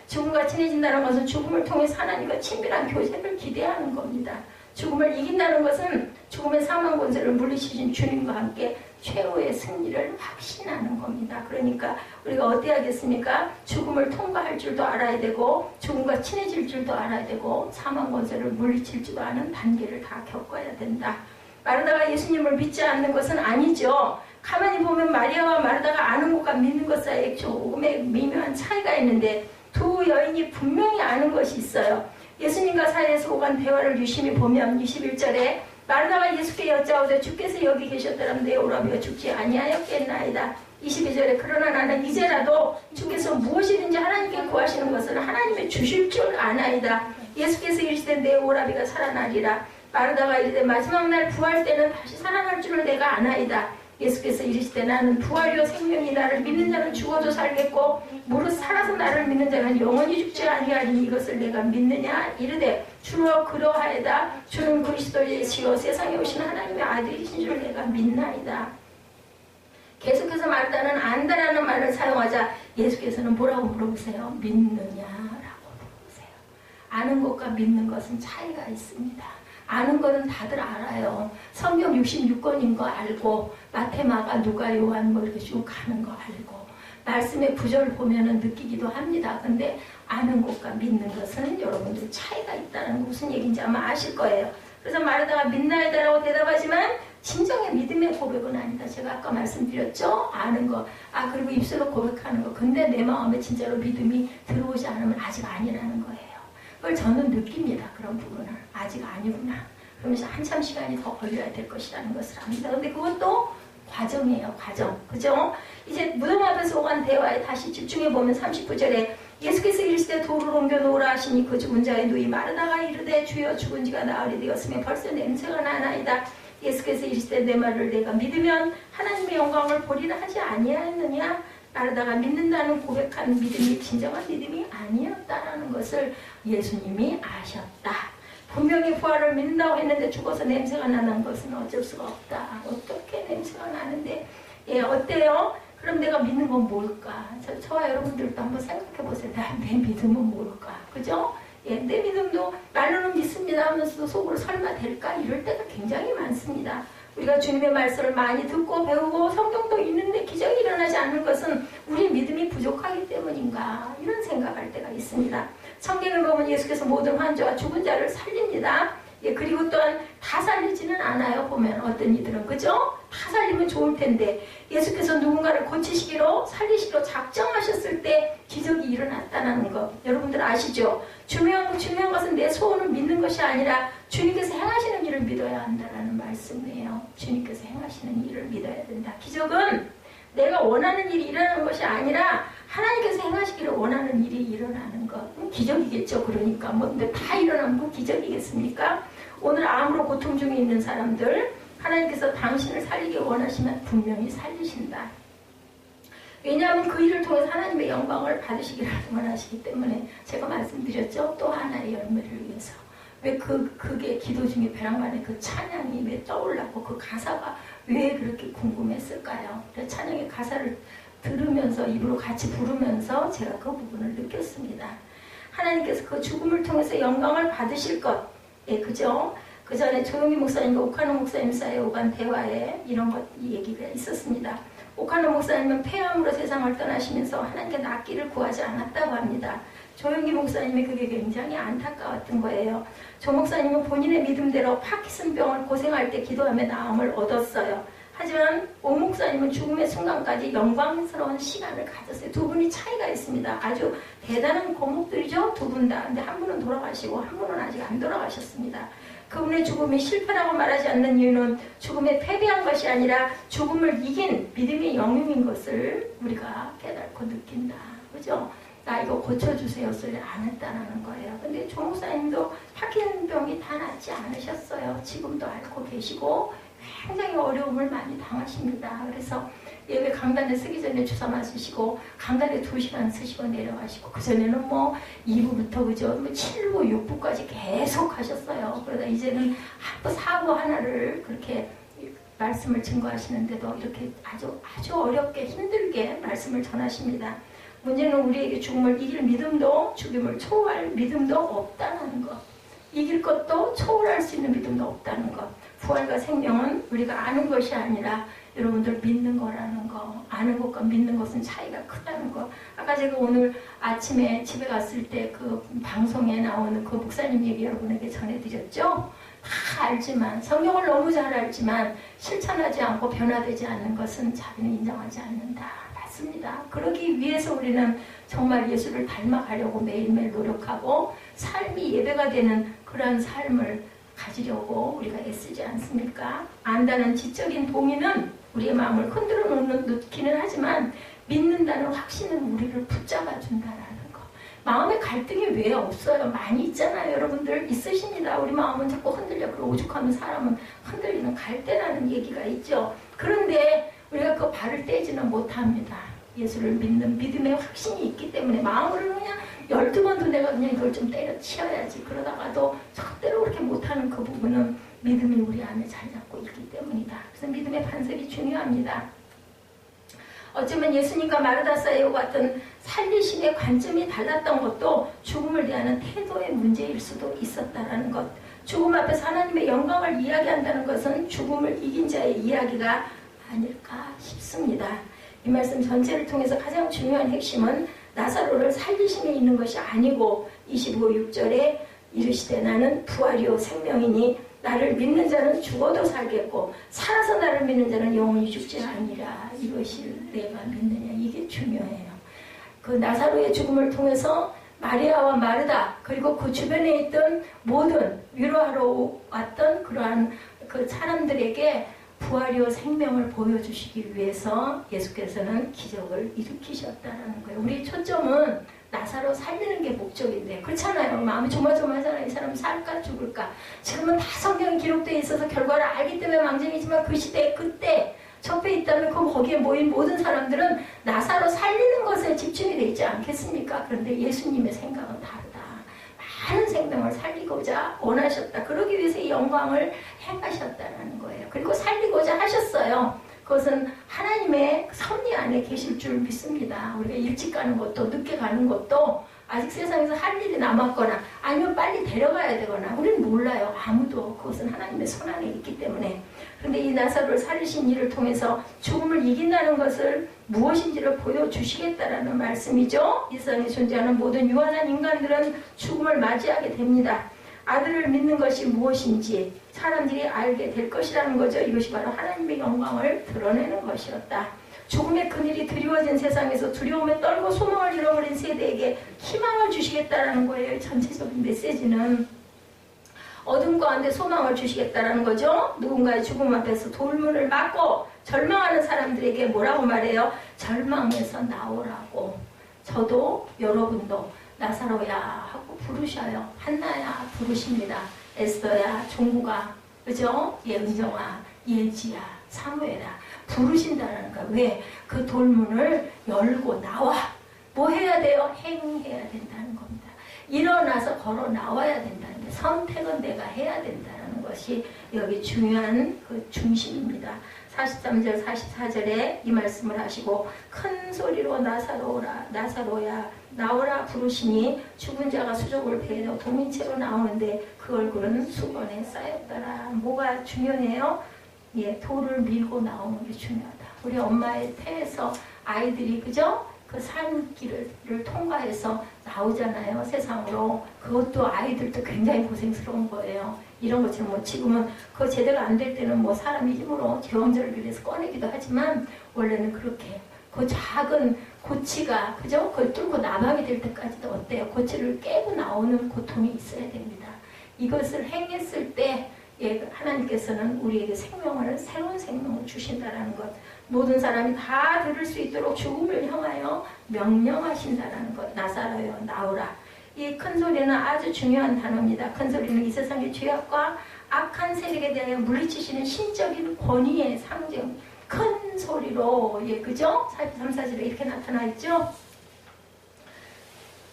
죽음과 친해진다는 것은 죽음을 통해서 하나님과 친밀한 교제를 기대하는 겁니다. 죽음을 이긴다는 것은 죽음의 사망 권세를 물리치신 주님과 함께 최후의 승리를 확신하는 겁니다. 그러니까 우리가 어떻게 하겠습니까? 죽음을 통과할 줄도 알아야 되고 죽음과 친해질 줄도 알아야 되고 사망 권세를 물리칠 줄도 아는 단계를 다 겪어야 된다. 마르다가 예수님을 믿지 않는 것은 아니죠. 가만히 보면 마리아와 마르다가 아는 것과 믿는 것 사이에 조금의 미묘한 차이가 있는데 두 여인이 분명히 아는 것이 있어요. 예수님과 사이에서 오간 대화를 유심히 보면 21절에 마르다가 예수께 여짜오되 주께서 여기 계셨더라면 내 오라비가 죽지 아니하였겠나이다. 22절에 그러나 나는 이제라도 주께서 무엇이든지 하나님께 구하시는 것을 하나님의 주실 줄 아나이다. 예수께서 이르시되 내 오라비가 살아나리라. 마르다가 이르되 마지막 날 부활 때는 다시 살아날 줄을 내가 아나이다. 예수께서 이르시되 나는 부활이요 생명이 나를 믿는 자는 죽어도 살겠고 무릇 살아서 나를 믿는 자는 영원히 죽지 아니하리니 이것을 내가 믿느냐. 이르되 주여 그러하이다. 주는 그리스도이시요 세상에 오신 하나님의 아들이신 줄 내가 믿나이다. 계속해서 마르다는 안다라는 말을 사용하자 예수께서는 뭐라고 물어보세요? 믿느냐라고 물어보세요. 아는 것과 믿는 것은 차이가 있습니다. 아는 거는 다들 알아요. 성경 66권인 거 알고 마태, 마가, 누가, 요한 뭐 이렇게 쭉 가는 거 알고 말씀의 구절을 보면은 느끼기도 합니다. 근데 아는 것과 믿는 것은 여러분들 차이가 있다는 거 무슨 얘기인지 아마 아실 거예요. 그래서 마르다가 믿나이다라고 대답하지만 진정의 믿음의 고백은 아니다. 제가 아까 말씀드렸죠? 아는 거. 그리고 입술로 고백하는 거. 근데 내 마음에 진짜로 믿음이 들어오지 않으면 아직 아니라는 거예요. 그걸 저는 느낍니다. 그런 부분을. 아직 아니구나. 그러면서 한참 시간이 더 걸려야 될 것이라는 것을 압니다. 근데 그것도 과정이에요. 과정. 그죠? 이제 무덤 앞에서 오간 대화에 다시 집중해보면 39절에 예수께서 이르시되 돌을 옮겨 놓으라 하시니 그 죽은 자의 누이 마르다가 이르되 주여 죽은 지가 나흘이 되었으며 벌써 냄새가 나나이다. 예수께서 이르시되 내 말을 내가 믿으면 하나님의 영광을 보리라 하지 아니하였느냐. 마르다가 믿는다는 고백하는 믿음이 진정한 믿음이 아니었다라는 것을 예수님이 아셨다. 분명히 부활을 믿는다고 했는데 죽어서 냄새가 나는 것은 어쩔 수가 없다. 어떻게 냄새가 나는데 어때요? 그럼 내가 믿는 건 뭘까? 저와 여러분들도 한번 생각해 보세요. 내 믿음은 뭘까? 그죠? 내 믿음도 말로는 믿습니다 하면서도 속으로 설마 될까? 이럴 때가 굉장히 많습니다. 우리가 주님의 말씀을 많이 듣고 배우고 성경도 있는데 기적이 일어나지 않는 것은 우리 믿음이 부족하기 때문인가? 이런 생각할 때가 있습니다. 성경을 보면 예수께서 모든 환자와 죽은 자를 살립니다. 그리고 또한 다 살리지는 않아요. 보면 어떤 이들은. 그죠? 다 살리면 좋을 텐데 예수께서 누군가를 고치시기로 살리시기로 작정하셨을 때 기적이 일어났다는 것 여러분들 아시죠? 중요한 것은 내 소원을 믿는 것이 아니라 주님께서 행하시는 일을 믿어야 한다는 말씀이에요. 주님께서 행하시는 일을 믿어야 된다. 기적은 내가 원하는 일이 일어나는 것이 아니라 하나님께서 행하시기를 원하는 일이 일어나는 것. 기적이겠죠. 그러니까 근데 다 일어나면 그 기적이겠습니까? 오늘 암으로 고통 중에 있는 사람들 하나님께서 당신을 살리기 원하시면 분명히 살리신다. 왜냐하면 그 일을 통해서 하나님의 영광을 받으시기를 원하시기 때문에 제가 말씀드렸죠. 또 하나의 열매를 위해서. 왜 그게 기도 중에 벼랑간에 그 찬양이 왜 떠올랐고 그 가사가 왜 그렇게 궁금했을까요? 찬양의 가사를 들으면서 입으로 같이 부르면서 제가 그 부분을 느꼈습니다. 하나님께서 그 죽음을 통해서 영광을 받으실 것. 그죠? 그 전에 조용희 목사님과 오카노 목사님 사이에 오간 대화에 이런 이 얘기가 있었습니다. 오카노 목사님은 폐암으로 세상을 떠나시면서 하나님께 낫기를 구하지 않았다고 합니다. 조용희 목사님이 그게 굉장히 안타까웠던 거예요. 조 목사님은 본인의 믿음대로 파킨슨병을 고생할 때 기도하며 나음을 얻었어요. 하지만 오 목사님은 죽음의 순간까지 영광스러운 시간을 가졌어요. 두 분이 차이가 있습니다. 아주 대단한 고목들이죠. 두 분 다. 근데 한 분은 돌아가시고 한 분은 아직 안 돌아가셨습니다. 그분의 죽음이 실패라고 말하지 않는 이유는 죽음에 패배한 것이 아니라 죽음을 이긴 믿음의 영웅인 것을 우리가 깨닫고 느낀다. 그죠? 나 이거 고쳐주세요 소리 안 했다라는 거예요. 근데 조 목사님도 파킨병이 다 낫지 않으셨어요. 지금도 앓고 계시고 굉장히 어려움을 많이 당하십니다. 그래서 예배 강단에 쓰기 전에 주사 맞으시고 강단에 2시간 쓰시고 내려가시고 그전에는 뭐 2부부터 그죠? 뭐 7부, 6부까지 계속 하셨어요. 그러다 이제는 사부 하나를 그렇게 말씀을 증거하시는데도 이렇게 아주 어렵게 힘들게 말씀을 전하십니다. 문제는 우리에게 죽음을 이길 믿음도 죽음을 초월할 믿음도 없다는 것. 이길 것도 초월할 수 있는 믿음도 없다는 것. 부활과 생명은 우리가 아는 것이 아니라 여러분들 믿는 거라는 거. 아는 것과 믿는 것은 차이가 크다는 거. 아까 제가 오늘 아침에 집에 갔을 때 그 방송에 나오는 그 목사님 얘기 여러분에게 전해드렸죠. 다 알지만 성경을 너무 잘 알지만 실천하지 않고 변화되지 않는 것은 자기는 인정하지 않는다. 맞습니다. 그러기 위해서 우리는 정말 예수를 닮아가려고 매일매일 노력하고 삶이 예배가 되는 그러한 삶을 가지려고 우리가 애쓰지 않습니까? 안다는 지적인 동의는 우리의 마음을 흔들어 놓기는 하지만 믿는다는 확신은 우리를 붙잡아 준다라는 거. 마음의 갈등이 왜 없어요? 많이 있잖아요. 여러분들 있으십니다. 우리 마음은 자꾸 흔들려. 그리고 오죽하면 사람은 흔들리는 갈대라는 얘기가 있죠. 그런데 우리가 그 발을 떼지는 못합니다. 예수를 믿는 믿음의 확신이 있기 때문에 마음으로 그냥 12번도 내가 그냥 이걸 좀 때려치워야지. 그러다가도 절대로 그렇게 못하는 그 부분은 믿음이 우리 안에 자리 잡고 있기 때문이다. 그래서 믿음의 반석이 중요합니다. 어쩌면 예수님과 마르다 사이와 같은 살리심의 관점이 달랐던 것도 죽음을 대하는 태도의 문제일 수도 있었다라는 것. 죽음 앞에서 하나님의 영광을 이야기한다는 것은 죽음을 이긴 자의 이야기가 아닐까 싶습니다. 이 말씀 전체를 통해서 가장 중요한 핵심은 나사로를 살리심에 있는 것이 아니고 25, 6절에 이르시되 나는 부활이요 생명이니 나를 믿는 자는 죽어도 살겠고 살아서 나를 믿는 자는 영원히 죽지 아니라 이것을 내가 믿느냐. 이게 중요해요. 그 나사로의 죽음을 통해서 마리아와 마르다 그리고 그 주변에 있던 모든 위로하러 왔던 그러한 그 사람들에게 부활이요 생명을 보여주시기 위해서 예수께서는 기적을 일으키셨다는 거예요. 우리의 초점은 나사로 살리는 게 목적인데 그렇잖아요. 마음이 조마조마하잖아요. 이 사람 살까 죽을까. 지금은 다 성경에 기록되어 있어서 결과를 알기 때문에 망정이지만 그 시대에 그때 접해 있다면 거기에 모인 모든 사람들은 나사로 살리는 것에 집중이 되어 있지 않겠습니까? 그런데 예수님의 생각은 다르다. 많은 생명을 살리고자 원하셨다. 그러기 위해서 이 영광을 행하셨다는 거예요. 그리고 살리고자 하셨어요. 그것은 하나님의 섭리 안에 계실 줄 믿습니다. 우리가 일찍 가는 것도 늦게 가는 것도 아직 세상에서 할 일이 남았거나 아니면 빨리 데려가야 되거나 우리는 몰라요. 아무도. 그것은 하나님의 손 안에 있기 때문에. 그런데 이 나사로를 살리신 일을 통해서 죽음을 이긴다는 것을 무엇인지를 보여주시겠다라는 말씀이죠. 이 세상에 존재하는 모든 유한한 인간들은 죽음을 맞이하게 됩니다. 아들을 믿는 것이 무엇인지 사람들이 알게 될 것이라는 거죠. 이것이 바로 하나님의 영광을 드러내는 것이었다. 죽음의 그늘이 드리워진 세상에서 두려움에 떨고 소망을 잃어버린 세대에게 희망을 주시겠다라는 거예요. 전체적인 메시지는 어둠 가운데 소망을 주시겠다라는 거죠. 누군가의 죽음 앞에서 돌문을 막고 절망하는 사람들에게 뭐라고 말해요? 절망에서 나오라고. 저도 여러분도 나사로야 하고 부르셔요. 한나야 부르십니다. 에스더야, 종구가, 그죠? 은정아, 예지야, 사무엘아 부르신다는 거야. 왜? 그 돌문을 열고 나와. 뭐 해야 돼요? 행해야 된다는 겁니다. 일어나서 걸어 나와야 된다는 거예요. 선택은 내가 해야 된다는 것이 여기 중요한 그 중심입니다. 43절, 44절에 이 말씀을 하시고 큰 소리로 나사로야 나오라 부르시니 죽은 자가 수족을 베어 동인체로 나오는데 그 얼굴은 수건에 쌓였더라. 뭐가 중요해요? 예, 돌을 밀고 나오는 게 중요하다. 우리 엄마의 태에서 아이들이 그죠? 그 산길을 통과해서 나오잖아요. 세상으로. 그것도 아이들도 굉장히 고생스러운 거예요. 이런 것처럼 뭐 지금은 그거 제대로 안 될 때는 뭐 사람이 힘으로 제왕절개를 해서 꺼내기도 하지만 원래는 그렇게 그 작은 고치가 그죠? 그걸 뚫고 나방이 될 때까지도 어때요? 고치를 깨고 나오는 고통이 있어야 됩니다. 이것을 행했을 때 예, 하나님께서는 우리에게 생명을, 새로운 생명을 주신다라는 것, 모든 사람이 다 들을 수 있도록 죽음을 향하여 명령하신다라는 것. 나사로여 나오라. 이 큰 소리는 아주 중요한 단어입니다. 큰 소리는 이 세상의 죄악과 악한 세력에 대하여 물리치시는 신적인 권위의 상징. 큰 소리로, 예, 그죠? 3, 4절에 이렇게 나타나 있죠?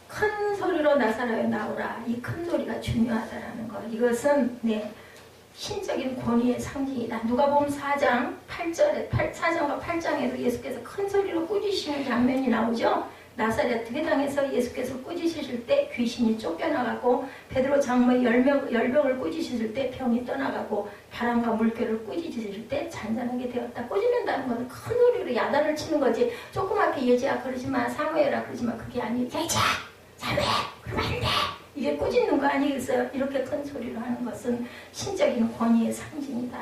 큰 소리로 나사로에 나오라. 이 큰 소리가 중요하다라는 것. 이것은, 네, 신적인 권위의 상징이다. 누가복음 4장 8절에, 4장과 8장에도 예수께서 큰 소리로 꾸짖으시는 장면이 나오죠? 나사렛 회당에서 예수께서 꾸짖으실 때 귀신이 쫓겨나가고, 베드로 장모의 열병을 꾸짖으실 때 병이 떠나가고, 바람과 물결을 꾸짖으실 때 잔잔하게 되었다. 꾸짖는다는 것은 큰 소리로 야단을 치는 거지. 조그맣게 예지야 그러지 마, 사무엘아 그러지 마. 그게 아니에요. 예지야, 사무엘, 그러면 안 돼. 이게 꾸짖는 거 아니겠어요? 이렇게 큰 소리로 하는 것은 신적인 권위의 상징이다.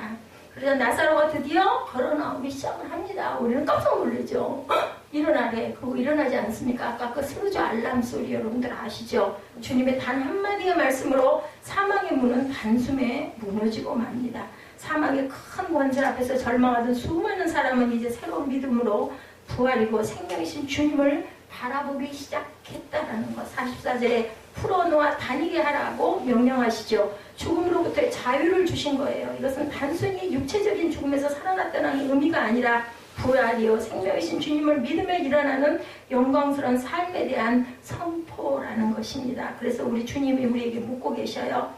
그래서 나사로가 드디어 걸어 나오기 시작을 합니다. 우리는 깜짝 놀라죠. 일어나래. 그리고 일어나지 않습니까? 아까 그 스루저 알람 소리 여러분들 아시죠? 주님의 단 한마디의 말씀으로 사망의 문은 단숨에 무너지고 맙니다. 사망의 큰 권세 앞에서 절망하던 수많은 사람은 이제 새로운 믿음으로 부활이고 생명이신 주님을 바라보기 시작했다라는 것. 44절에 풀어놓아 다니게 하라고 명령하시죠. 죽음으로부터의 자유를 주신 거예요. 이것은 단순히 육체적인 죽음에서 살아났다는 의미가 아니라 부활이요 생명이신 주님을 믿으며 일어나는 영광스러운 삶에 대한 선포라는 것입니다. 그래서 우리 주님이 우리에게 묻고 계셔요.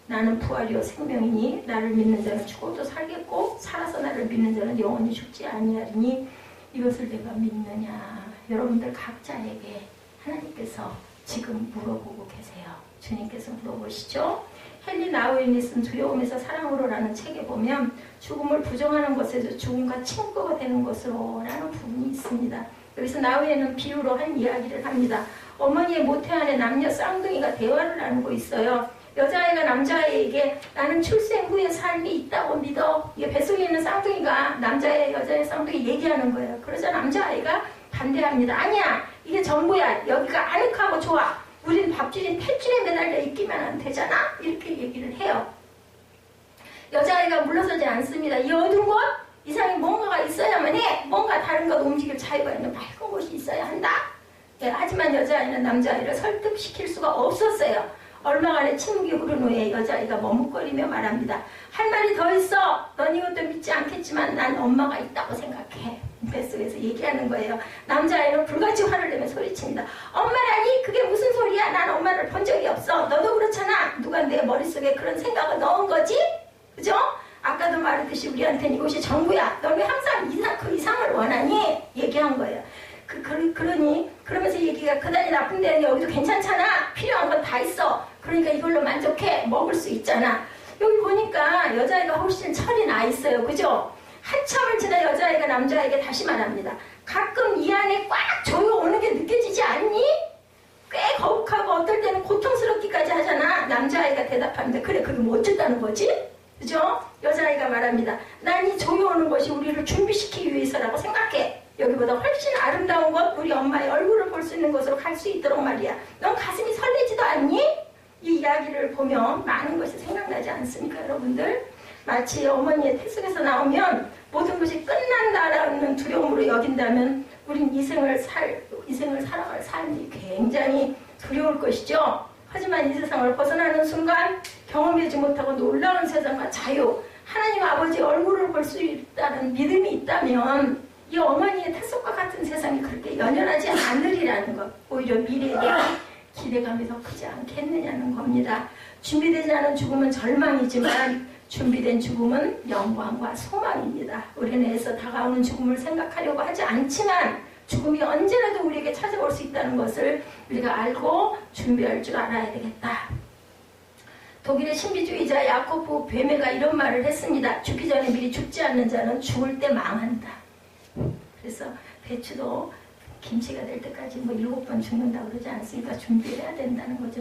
나는 부활이요 생명이니 나를 믿는 자는 죽어도 살겠고 살아서 나를 믿는 자는 영원히 죽지 아니하리니 이것을 내가 믿느냐. 여러분들 각자에게 하나님께서 지금 물어보고 계세요. 주님께서 물어보시죠. 헨리 나우인이 쓴 두려움에서 사랑으로라는 책에 보면 죽음을 부정하는 것에서 죽음과 친구가 되는 것으로 라는 부분이 있습니다. 여기서 나우인은 비유로 한 이야기를 합니다. 어머니의 모태 안에 남녀 쌍둥이가 대화를 나누고 있어요. 여자아이가 남자아이에게 나는 출생 후의 삶이 있다고 믿어. 이게 뱃속에 있는 쌍둥이가 남자애 여자애 쌍둥이 얘기하는 거예요. 그러자 남자아이가 반대합니다. 아니야, 이게 전부야. 여기가 아늑하고 좋아. 우린 밥줄인 탯줄에 매달려 있기만 하면 되잖아. 이렇게 얘기를 해요. 여자아이가 물러서지 않습니다. 이 어두운 곳 이상에 뭔가가 있어야만 해. 뭔가 다른 것 움직일 자유가 있는 밝은 곳이 있어야 한다. 예, 하지만 여자아이는 남자아이를 설득시킬 수가 없었어요. 얼마간의 침묵이 흐른 후에 여자아이가 머뭇거리며 말합니다. 할 말이 더 있어. 넌 이것도 믿지 않겠지만 난 엄마가 있다고 생각해. 뱃속에서 얘기하는 거예요. 남자아이는 불같이 화를 내며 소리칩니다. 엄마라니? 그게 무슨 소리야? 난 엄마를 본 적이 없어. 너도 그렇잖아. 누가 내 머릿속에 그런 생각을 넣은 거지? 그죠? 아까도 말했듯이 우리한테는 이곳이 정부야. 넌 왜 항상 그 이상을 원하니? 얘기한 거예요. 그러면서 얘기가 그다지 나쁜 데는 여기도 괜찮잖아. 필요한 건 다 있어. 그러니까 이걸로 만족해. 먹을 수 있잖아. 여기 보니까 여자아이가 훨씬 철이 나 있어요. 그죠? 한참을 지나 여자아이가 남자아이에게 다시 말합니다. 가끔 이 안에 꽉 조여오는 게 느껴지지 않니? 꽤 거북하고 어떨 때는 고통스럽기까지 하잖아. 남자아이가 대답합니다. 그래, 그게 뭐 어쨌다는 거지? 그죠? 여자아이가 말합니다. 난 이 조여오는 것이 우리를 준비시키기 위해서라고 생각해. 여기보다 훨씬 아름다운 것, 우리 엄마의 얼굴을 볼 수 있는 곳으로 갈 수 있도록 말이야. 넌 가슴이 설레지도 않니? 이 이야기를 보면 많은 것이 생각나지 않습니까, 여러분들? 마치 어머니의 태속에서 나오면 모든 것이 끝난다라는 두려움으로 여긴다면 우린 이 생을 살아갈 삶이 굉장히 두려울 것이죠. 하지만 이 세상을 벗어나는 순간 경험하지 못하고 놀라운 세상과 자유, 하나님 아버지 얼굴을 볼 수 있다는 믿음이 있다면 이 어머니의 태속과 같은 세상이 그렇게 연연하지 않으리라는 것, 오히려 미래에 대한 기대감이 더 크지 않겠느냐는 겁니다. 준비되지 않은 죽음은 절망이지만 준비된 죽음은 영광과 소망입니다. 우리는 애써 다가오는 죽음을 생각하려고 하지 않지만 죽음이 언제라도 우리에게 찾아올 수 있다는 것을 우리가 알고 준비할 줄 알아야 되겠다. 독일의 신비주의자 야코프 베메가 이런 말을 했습니다. 죽기 전에 미리 죽지 않는 자는 죽을 때 망한다. 그래서 배추도 김치가 될 때까지 7번 죽는다고 그러지 않습니까? 준비해야 된다는 거죠.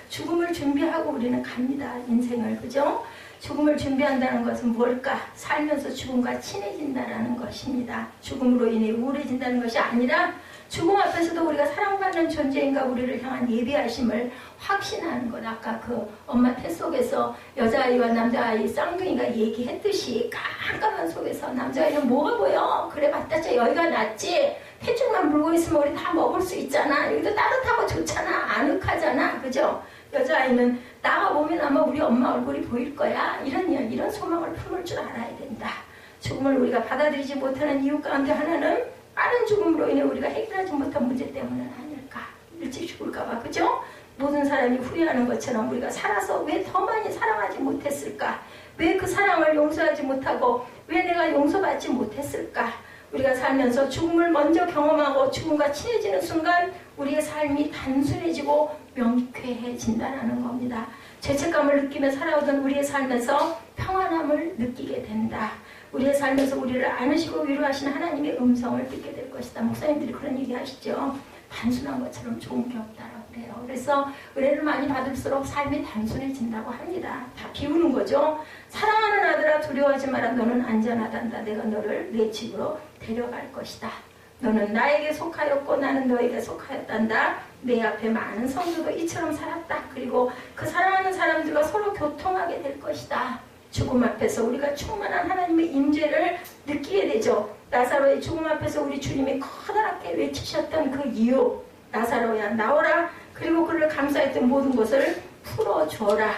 죽음을 준비하고 우리는 갑니다. 인생을. 그죠? 죽음을 준비한다는 것은 뭘까? 살면서 죽음과 친해진다는 것입니다. 죽음으로 인해 우울해진다는 것이 아니라 죽음 앞에서도 우리가 사랑받는 존재인가 우리를 향한 예비하심을 확신하는 것. 아까 그 엄마 태 속에서 여자아이와 남자아이 쌍둥이가 얘기했듯이 깜깜한 속에서 남자아이는 뭐가 보여? 그래 봤다자 여기가 낫지. 태중만 물고 있으면 우리 다 먹을 수 있잖아. 여기도 따뜻하고 좋잖아. 아늑하잖아. 그죠? 여자아이는 나가보면 아마 우리 엄마 얼굴이 보일 거야. 이런 소망을 품을 줄 알아야 된다. 죽음을 우리가 받아들이지 못하는 이유 가운데 하나는 빠른 죽음으로 인해 우리가 해결하지 못한 문제 때문은 아닐까. 일찍 죽을까봐. 그죠? 모든 사람이 후회하는 것처럼 우리가 살아서 왜 더 많이 사랑하지 못했을까? 왜 그 사랑을 용서하지 못하고 왜 내가 용서받지 못했을까? 우리가 살면서 죽음을 먼저 경험하고 죽음과 친해지는 순간 우리의 삶이 단순해지고 명쾌해진다는 겁니다. 죄책감을 느끼며 살아오던 우리의 삶에서 평안함을 느끼게 된다. 우리의 삶에서 우리를 안으시고 위로하시는 하나님의 음성을 듣게 될 것이다. 목사님들이 그런 얘기 하시죠. 단순한 것처럼 좋은 게 없다라고 그래요. 그래서 은혜를 많이 받을수록 삶이 단순해진다고 합니다. 다 비우는 거죠. 사랑하는 아들아 두려워하지 마라. 너는 안전하단다. 내가 너를 내 집으로 데려갈 것이다. 너는 나에게 속하였고 나는 너에게 속하였단다. 내 앞에 많은 성도도 이처럼 살았다. 그리고 그 사랑하는 사람들과 서로 교통하게 될 것이다. 죽음 앞에서 우리가 충만한 하나님의 임재를 느끼게 되죠. 나사로의 죽음 앞에서 우리 주님이 커다랗게 외치셨던 그 이유. 나사로야 나오라. 그리고 그를 감싸했던 모든 것을 풀어줘라.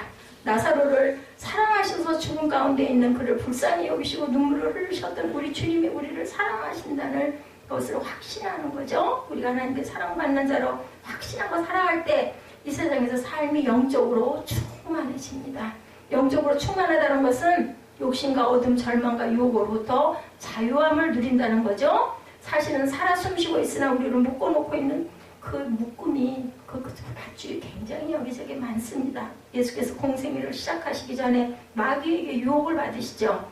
나사로를 사랑하셔서 죽음 가운데 있는 그를 불쌍히 여기시고 눈물을 흘리셨던 우리 주님이 우리를 사랑하신다는 것을 확신하는 거죠. 우리가 하나님께 사랑받는 자로 확신하고 살아갈 때 이 세상에서 삶이 영적으로 충만해집니다. 영적으로 충만하다는 것은 욕심과 어둠, 절망과 유혹으로부터 자유함을 누린다는 거죠. 사실은 살아 숨쉬고 있으나 우리를 묶어놓고 있는 그 묶음이 그 밧줄이 굉장히 여기저기 많습니다. 예수께서 공생애를 시작하시기 전에 마귀에게 유혹을 받으시죠.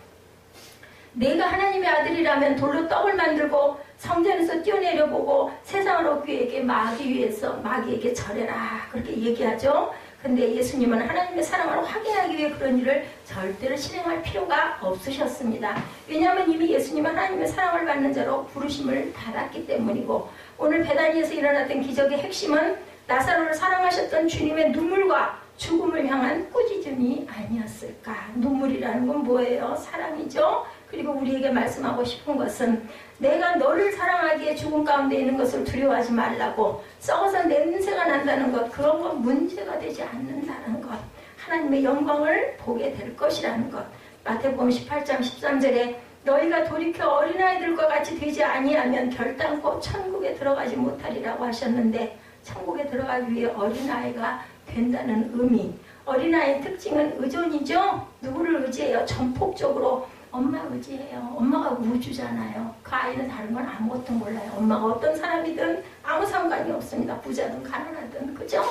내가 하나님의 아들이라면 돌로 떡을 만들고 성전에서 뛰어내려보고 세상을 얻기 위해 마귀에게 절해라. 그렇게 얘기하죠. 근데 예수님은 하나님의 사랑을 확인하기 위해 그런 일을 절대로 실행할 필요가 없으셨습니다. 왜냐하면 이미 예수님은 하나님의 사랑을 받는 자로 부르심을 받았기 때문이고, 오늘 베다니에서 일어났던 기적의 핵심은 나사로를 사랑하셨던 주님의 눈물과 죽음을 향한 꾸짖음이 아니었을까. 눈물이라는 건 뭐예요? 사랑이죠. 그리고 우리에게 말씀하고 싶은 것은 내가 너를 사랑하기에 죽음 가운데 있는 것을 두려워하지 말라고. 썩어서 냄새가 난다는 것, 그런 건 문제가 되지 않는다는 것, 하나님의 영광을 보게 될 것이라는 것. 마태복음 18장 13절에 너희가 돌이켜 어린아이들과 같이 되지 아니하면 결단코 천국에 들어가지 못하리라고 하셨는데, 천국에 들어가기 위해 어린아이가 된다는 의미. 어린아이의 특징은 의존이죠. 누구를 의지해요? 전폭적으로 엄마 의지해요. 엄마가 우주잖아요. 그 아이는 다른 건 아무것도 몰라요. 엄마가 어떤 사람이든 아무 상관이 없습니다. 부자든 가난하든. 그죠?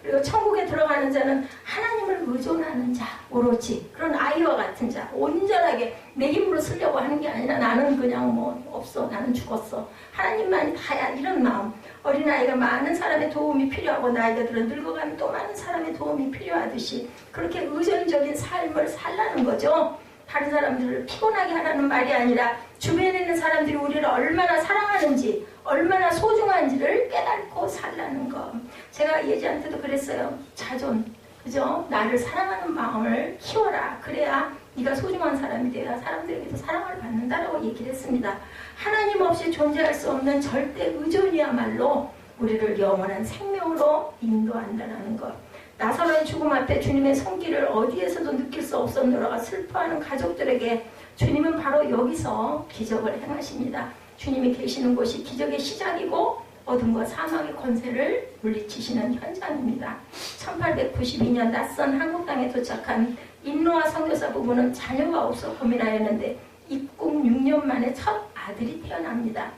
그리고 천국에 들어가는 자는 하나님을 의존하는 자, 오로지 그런 아이와 같은 자, 온전하게 내 힘으로 쓰려고 하는 게 아니라 나는 그냥 뭐 없어, 나는 죽었어, 하나님만이 다야, 이런 마음. 어린아이가 많은 사람의 도움이 필요하고 나이가 들어 늙어가면 또 많은 사람의 도움이 필요하듯이 그렇게 의존적인 삶을 살라는 거죠. 다른 사람들을 피곤하게 하라는 말이 아니라 주변에 있는 사람들이 우리를 얼마나 사랑하는지, 얼마나 소중한지를 깨닫고 살라는 것. 제가 예지한테도 그랬어요. 자존, 그죠? 나를 사랑하는 마음을 키워라. 그래야 네가 소중한 사람이 돼야 사람들에게도 사랑을 받는다라고 얘기를 했습니다. 하나님 없이 존재할 수 없는 절대 의존이야말로 우리를 영원한 생명으로 인도한다는 것. 나사로의 죽음 앞에 주님의 손길을 어디에서도 느낄 수 없었노라가 슬퍼하는 가족들에게 주님은 바로 여기서 기적을 행하십니다. 주님이 계시는 곳이 기적의 시작이고 어둠과 사망의 권세를 물리치시는 현장입니다. 1892년 낯선 한국 땅에 도착한 임노아 선교사 부부는 자녀가 없어 고민하였는데 입국 6년 만에 첫 아들이 태어납니다.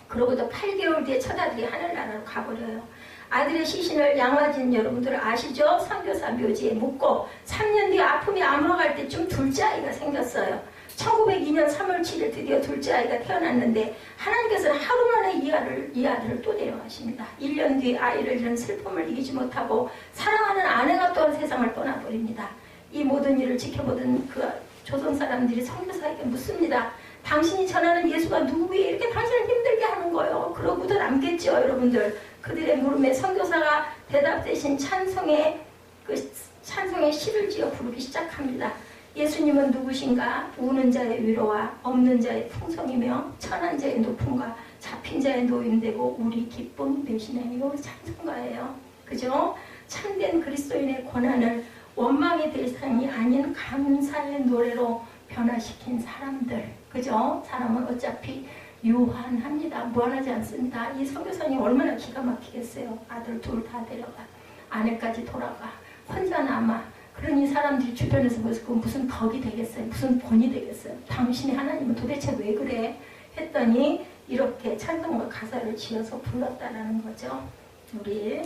그러고도 8개월 뒤에 첫 아들이 하늘나라로 가버려요. 아들의 시신을 양화진 여러분들 아시죠? 선교사 묘지에 묻고 3년 뒤에 아픔이 아물어갈 때쯤 둘째 아이가 생겼어요. 1902년 3월 7일 드디어 둘째 아이가 태어났는데 하나님께서는 하루 만에 이 아들을 또 데려가십니다. 1년 뒤에 아이를 잃은 슬픔을 이기지 못하고 사랑하는 아내가 또한 세상을 떠나버립니다. 이 모든 일을 지켜보던 그 조선 사람들이 선교사에게 묻습니다. 당신이 전하는 예수가 누구예요? 이렇게 당신을 힘들게 하는 거요. 그러고도 남겠죠, 여러분들. 그들의 물음에 선교사가 대답 대신 찬송의 시를 지어 부르기 시작합니다. 예수님은 누구신가? 우는 자의 위로와 없는 자의 풍성이며 천한 자의 높음과 잡힌 자의 노임되고 우리 기쁨 대신에 이거 찬송가예요. 그죠? 참된 그리스도인의 권한을 원망의 대상이 아닌 감사의 노래로 변화시킨 사람들. 그죠? 사람은 어차피 유한합니다. 무한하지 않습니다. 이 선교사님 얼마나 기가 막히겠어요. 아들 둘 다 데려가. 아내까지 돌아가. 혼자 남아. 그러니 사람들이 주변에서 무슨 덕이 되겠어요? 무슨 본이 되겠어요? 당신의 하나님은 도대체 왜 그래? 했더니 이렇게 찬송가 가사를 지어서 불렀다라는 거죠. 우리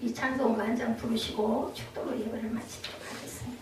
이 찬송가 한 장 부르시고 축도로 예배를 마치도록 하겠습니다.